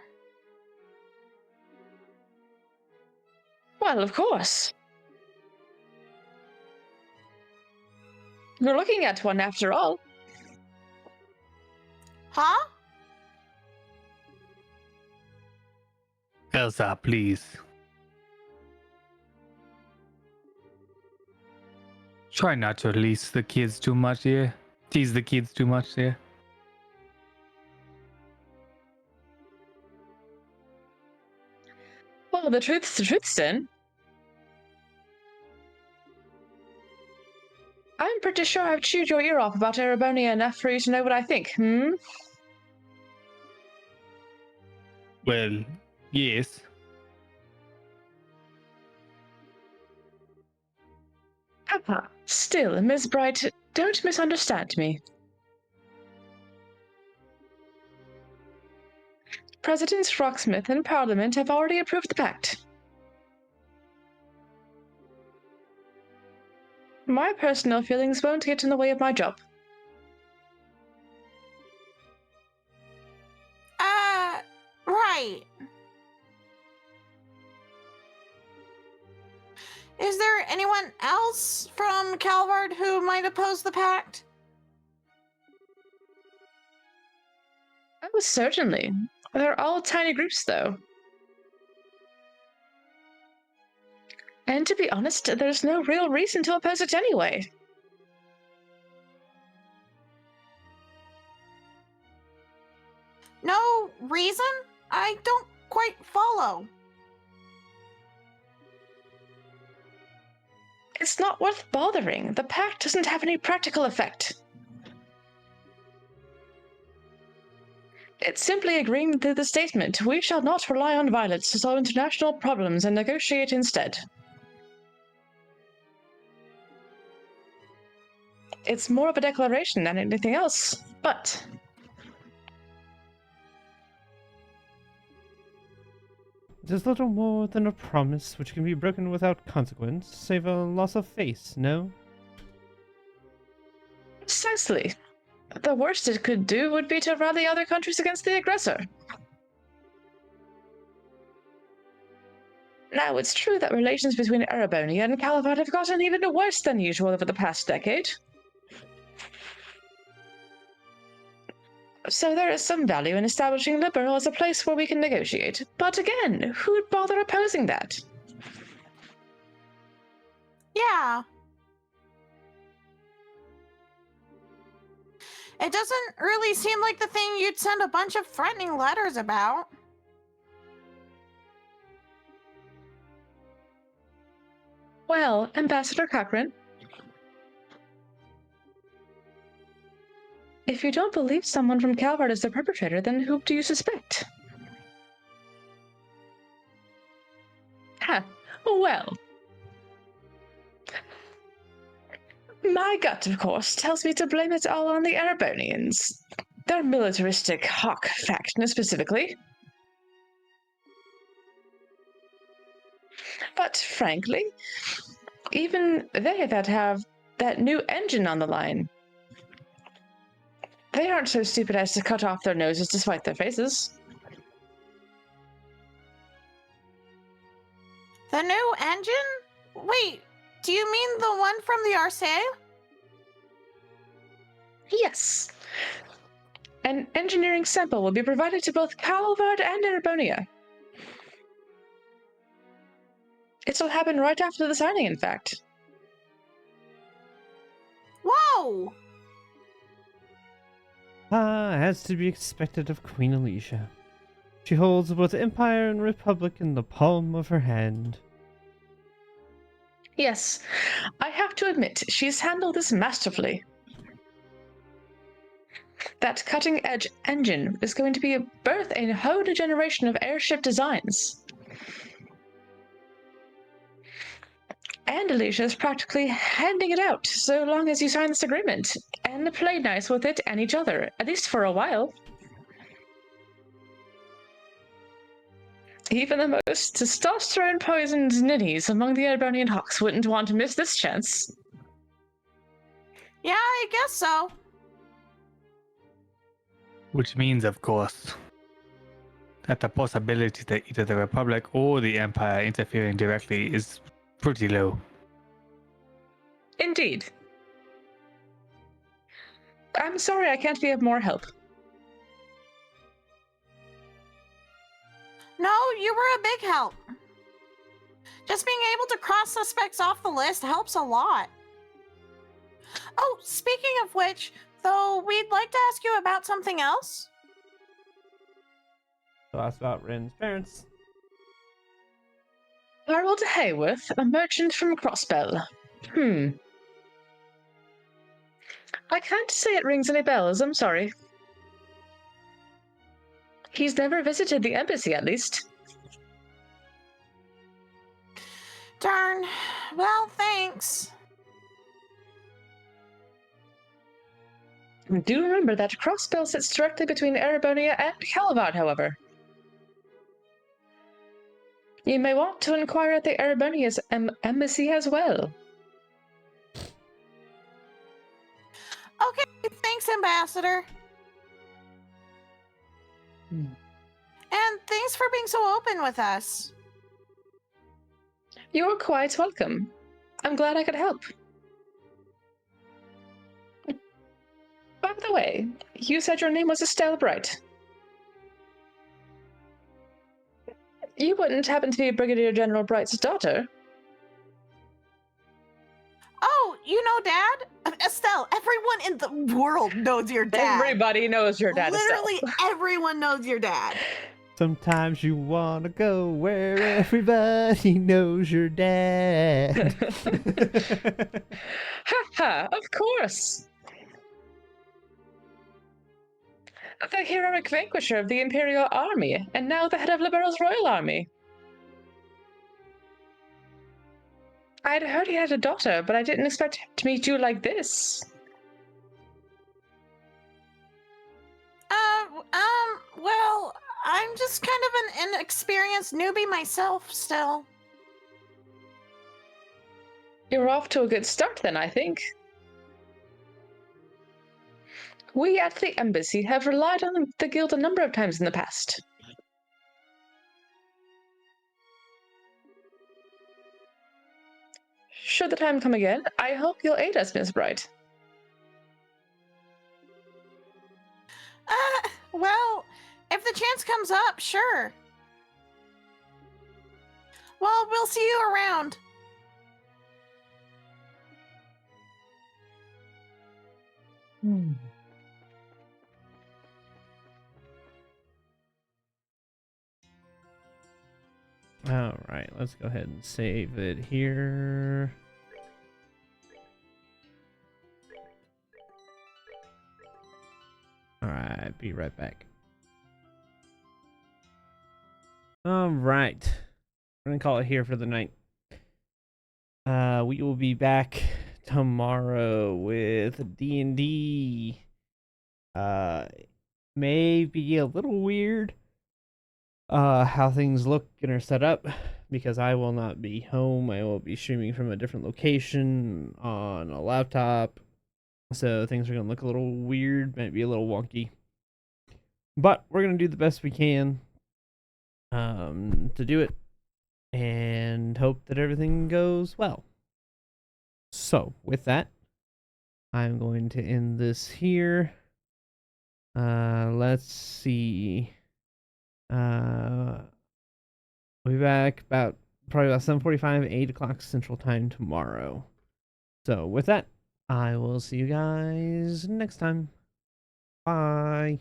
Well, of course. You're looking at one after all. Huh? Elsa, please. Try not to release the kids too much here. Tease the kids too much here. Well, the truth's the truth, then. I'm pretty sure I've chewed your ear off about Erebonia enough for you to know what I think, Well, yes. Papa, still, Miss Bright, don't misunderstand me. Presidents Rocksmith and Parliament have already approved the pact. My personal feelings won't get in the way of my job. Right. Is there anyone else from Calvard who might oppose the pact? Oh, certainly. They're all tiny groups, though. And to be honest, there's no real reason to oppose it anyway. No reason? I don't quite follow. It's not worth bothering. The pact doesn't have any practical effect. It's simply agreeing to the statement, we shall not rely on violence to solve international problems and negotiate instead. It's more of a declaration than anything else, but... It is little more than a promise which can be broken without consequence, save a loss of face, no? Precisely. The worst it could do would be to rally other countries against the aggressor. Now, it's true that relations between Erebonia and Calvard have gotten even worse than usual over the past decade. So there is some value in establishing Liberal as a place where we can negotiate. But again, who'd bother opposing that? Yeah. It doesn't really seem like the thing you'd send a bunch of threatening letters about. Well, Ambassador Cochrane, if you don't believe someone from Calvard is the perpetrator, then who do you suspect? Ha, well. My gut, of course, tells me to blame it all on the Erebonians. Their militaristic hawk faction, specifically. But frankly, even they have had to have that new engine on the line. They aren't so stupid as to cut off their noses to spite their faces. The new engine? Wait, do you mean the one from the RCA? Yes. An engineering sample will be provided to both Calvard and Erebonia. It'll happen right after the signing, in fact. Whoa! As to be expected of Queen Alicia. She holds both Empire and Republic in the palm of her hand. Yes, I have to admit, she's handled this masterfully. That cutting-edge engine is going to be birth a whole new generation of airship designs. And Alicia is practically handing it out so long as you sign this agreement and play nice with it and each other, at least for a while. Even the most testosterone-poisoned ninnies among the Erebonian Hawks wouldn't want to miss this chance. Yeah, I guess so. Which means, of course, that the possibility that either the Republic or the Empire interfering directly is pretty low. Indeed. I'm sorry I can't be of more help. No, you were a big help. Just being able to cross suspects off the list helps a lot. Oh, speaking of which, though, we'd like to ask you about something else. So ask about Ren's parents. Harold Hayworth, a merchant from Crossbell. I can't say it rings any bells, I'm sorry. He's never visited the embassy, at least. Darn. Well, thanks. Do remember that Crossbell sits directly between Erebonia and Calavad, however. You may want to inquire at the Erebonia's embassy as well. Okay, thanks, Ambassador. And thanks for being so open with us. You're quite welcome. I'm glad I could help. By the way, you said your name was Estelle Bright. You wouldn't happen to be Brigadier General Bright's daughter? Oh, you know Dad? Estelle, everyone in the world knows your dad. Everybody knows your dad, Literally everyone knows your dad. Sometimes you wanna go where everybody knows your dad. Ha, of course! The heroic vanquisher of the Imperial Army, and now the head of Liberal's Royal Army. I'd heard he had a daughter, but I didn't expect him to meet you like this. Well, I'm just kind of an inexperienced newbie myself still. You're off to a good start then, I think. We at the embassy have relied on the guild a number of times in the past. Should the time come again, I hope you'll aid us, Miss Bright. Well, if the chance comes up, sure. Well, we'll see you around. All right, let's go ahead and save it here. All right, be right back. All right, we're gonna call it here for the night. We will be back tomorrow with D&D. May be a little weird how things look and are set up, because I will not be home. I will be streaming from a different location on a laptop, so things are gonna look a little weird, might be a little wonky, but we're gonna do the best we can to do it and hope that everything goes well. So with that, I'm going to end this here. Let's see. We'll be back probably about 7:45, 8 o'clock Central Time tomorrow. So with that, I will see you guys next time. Bye.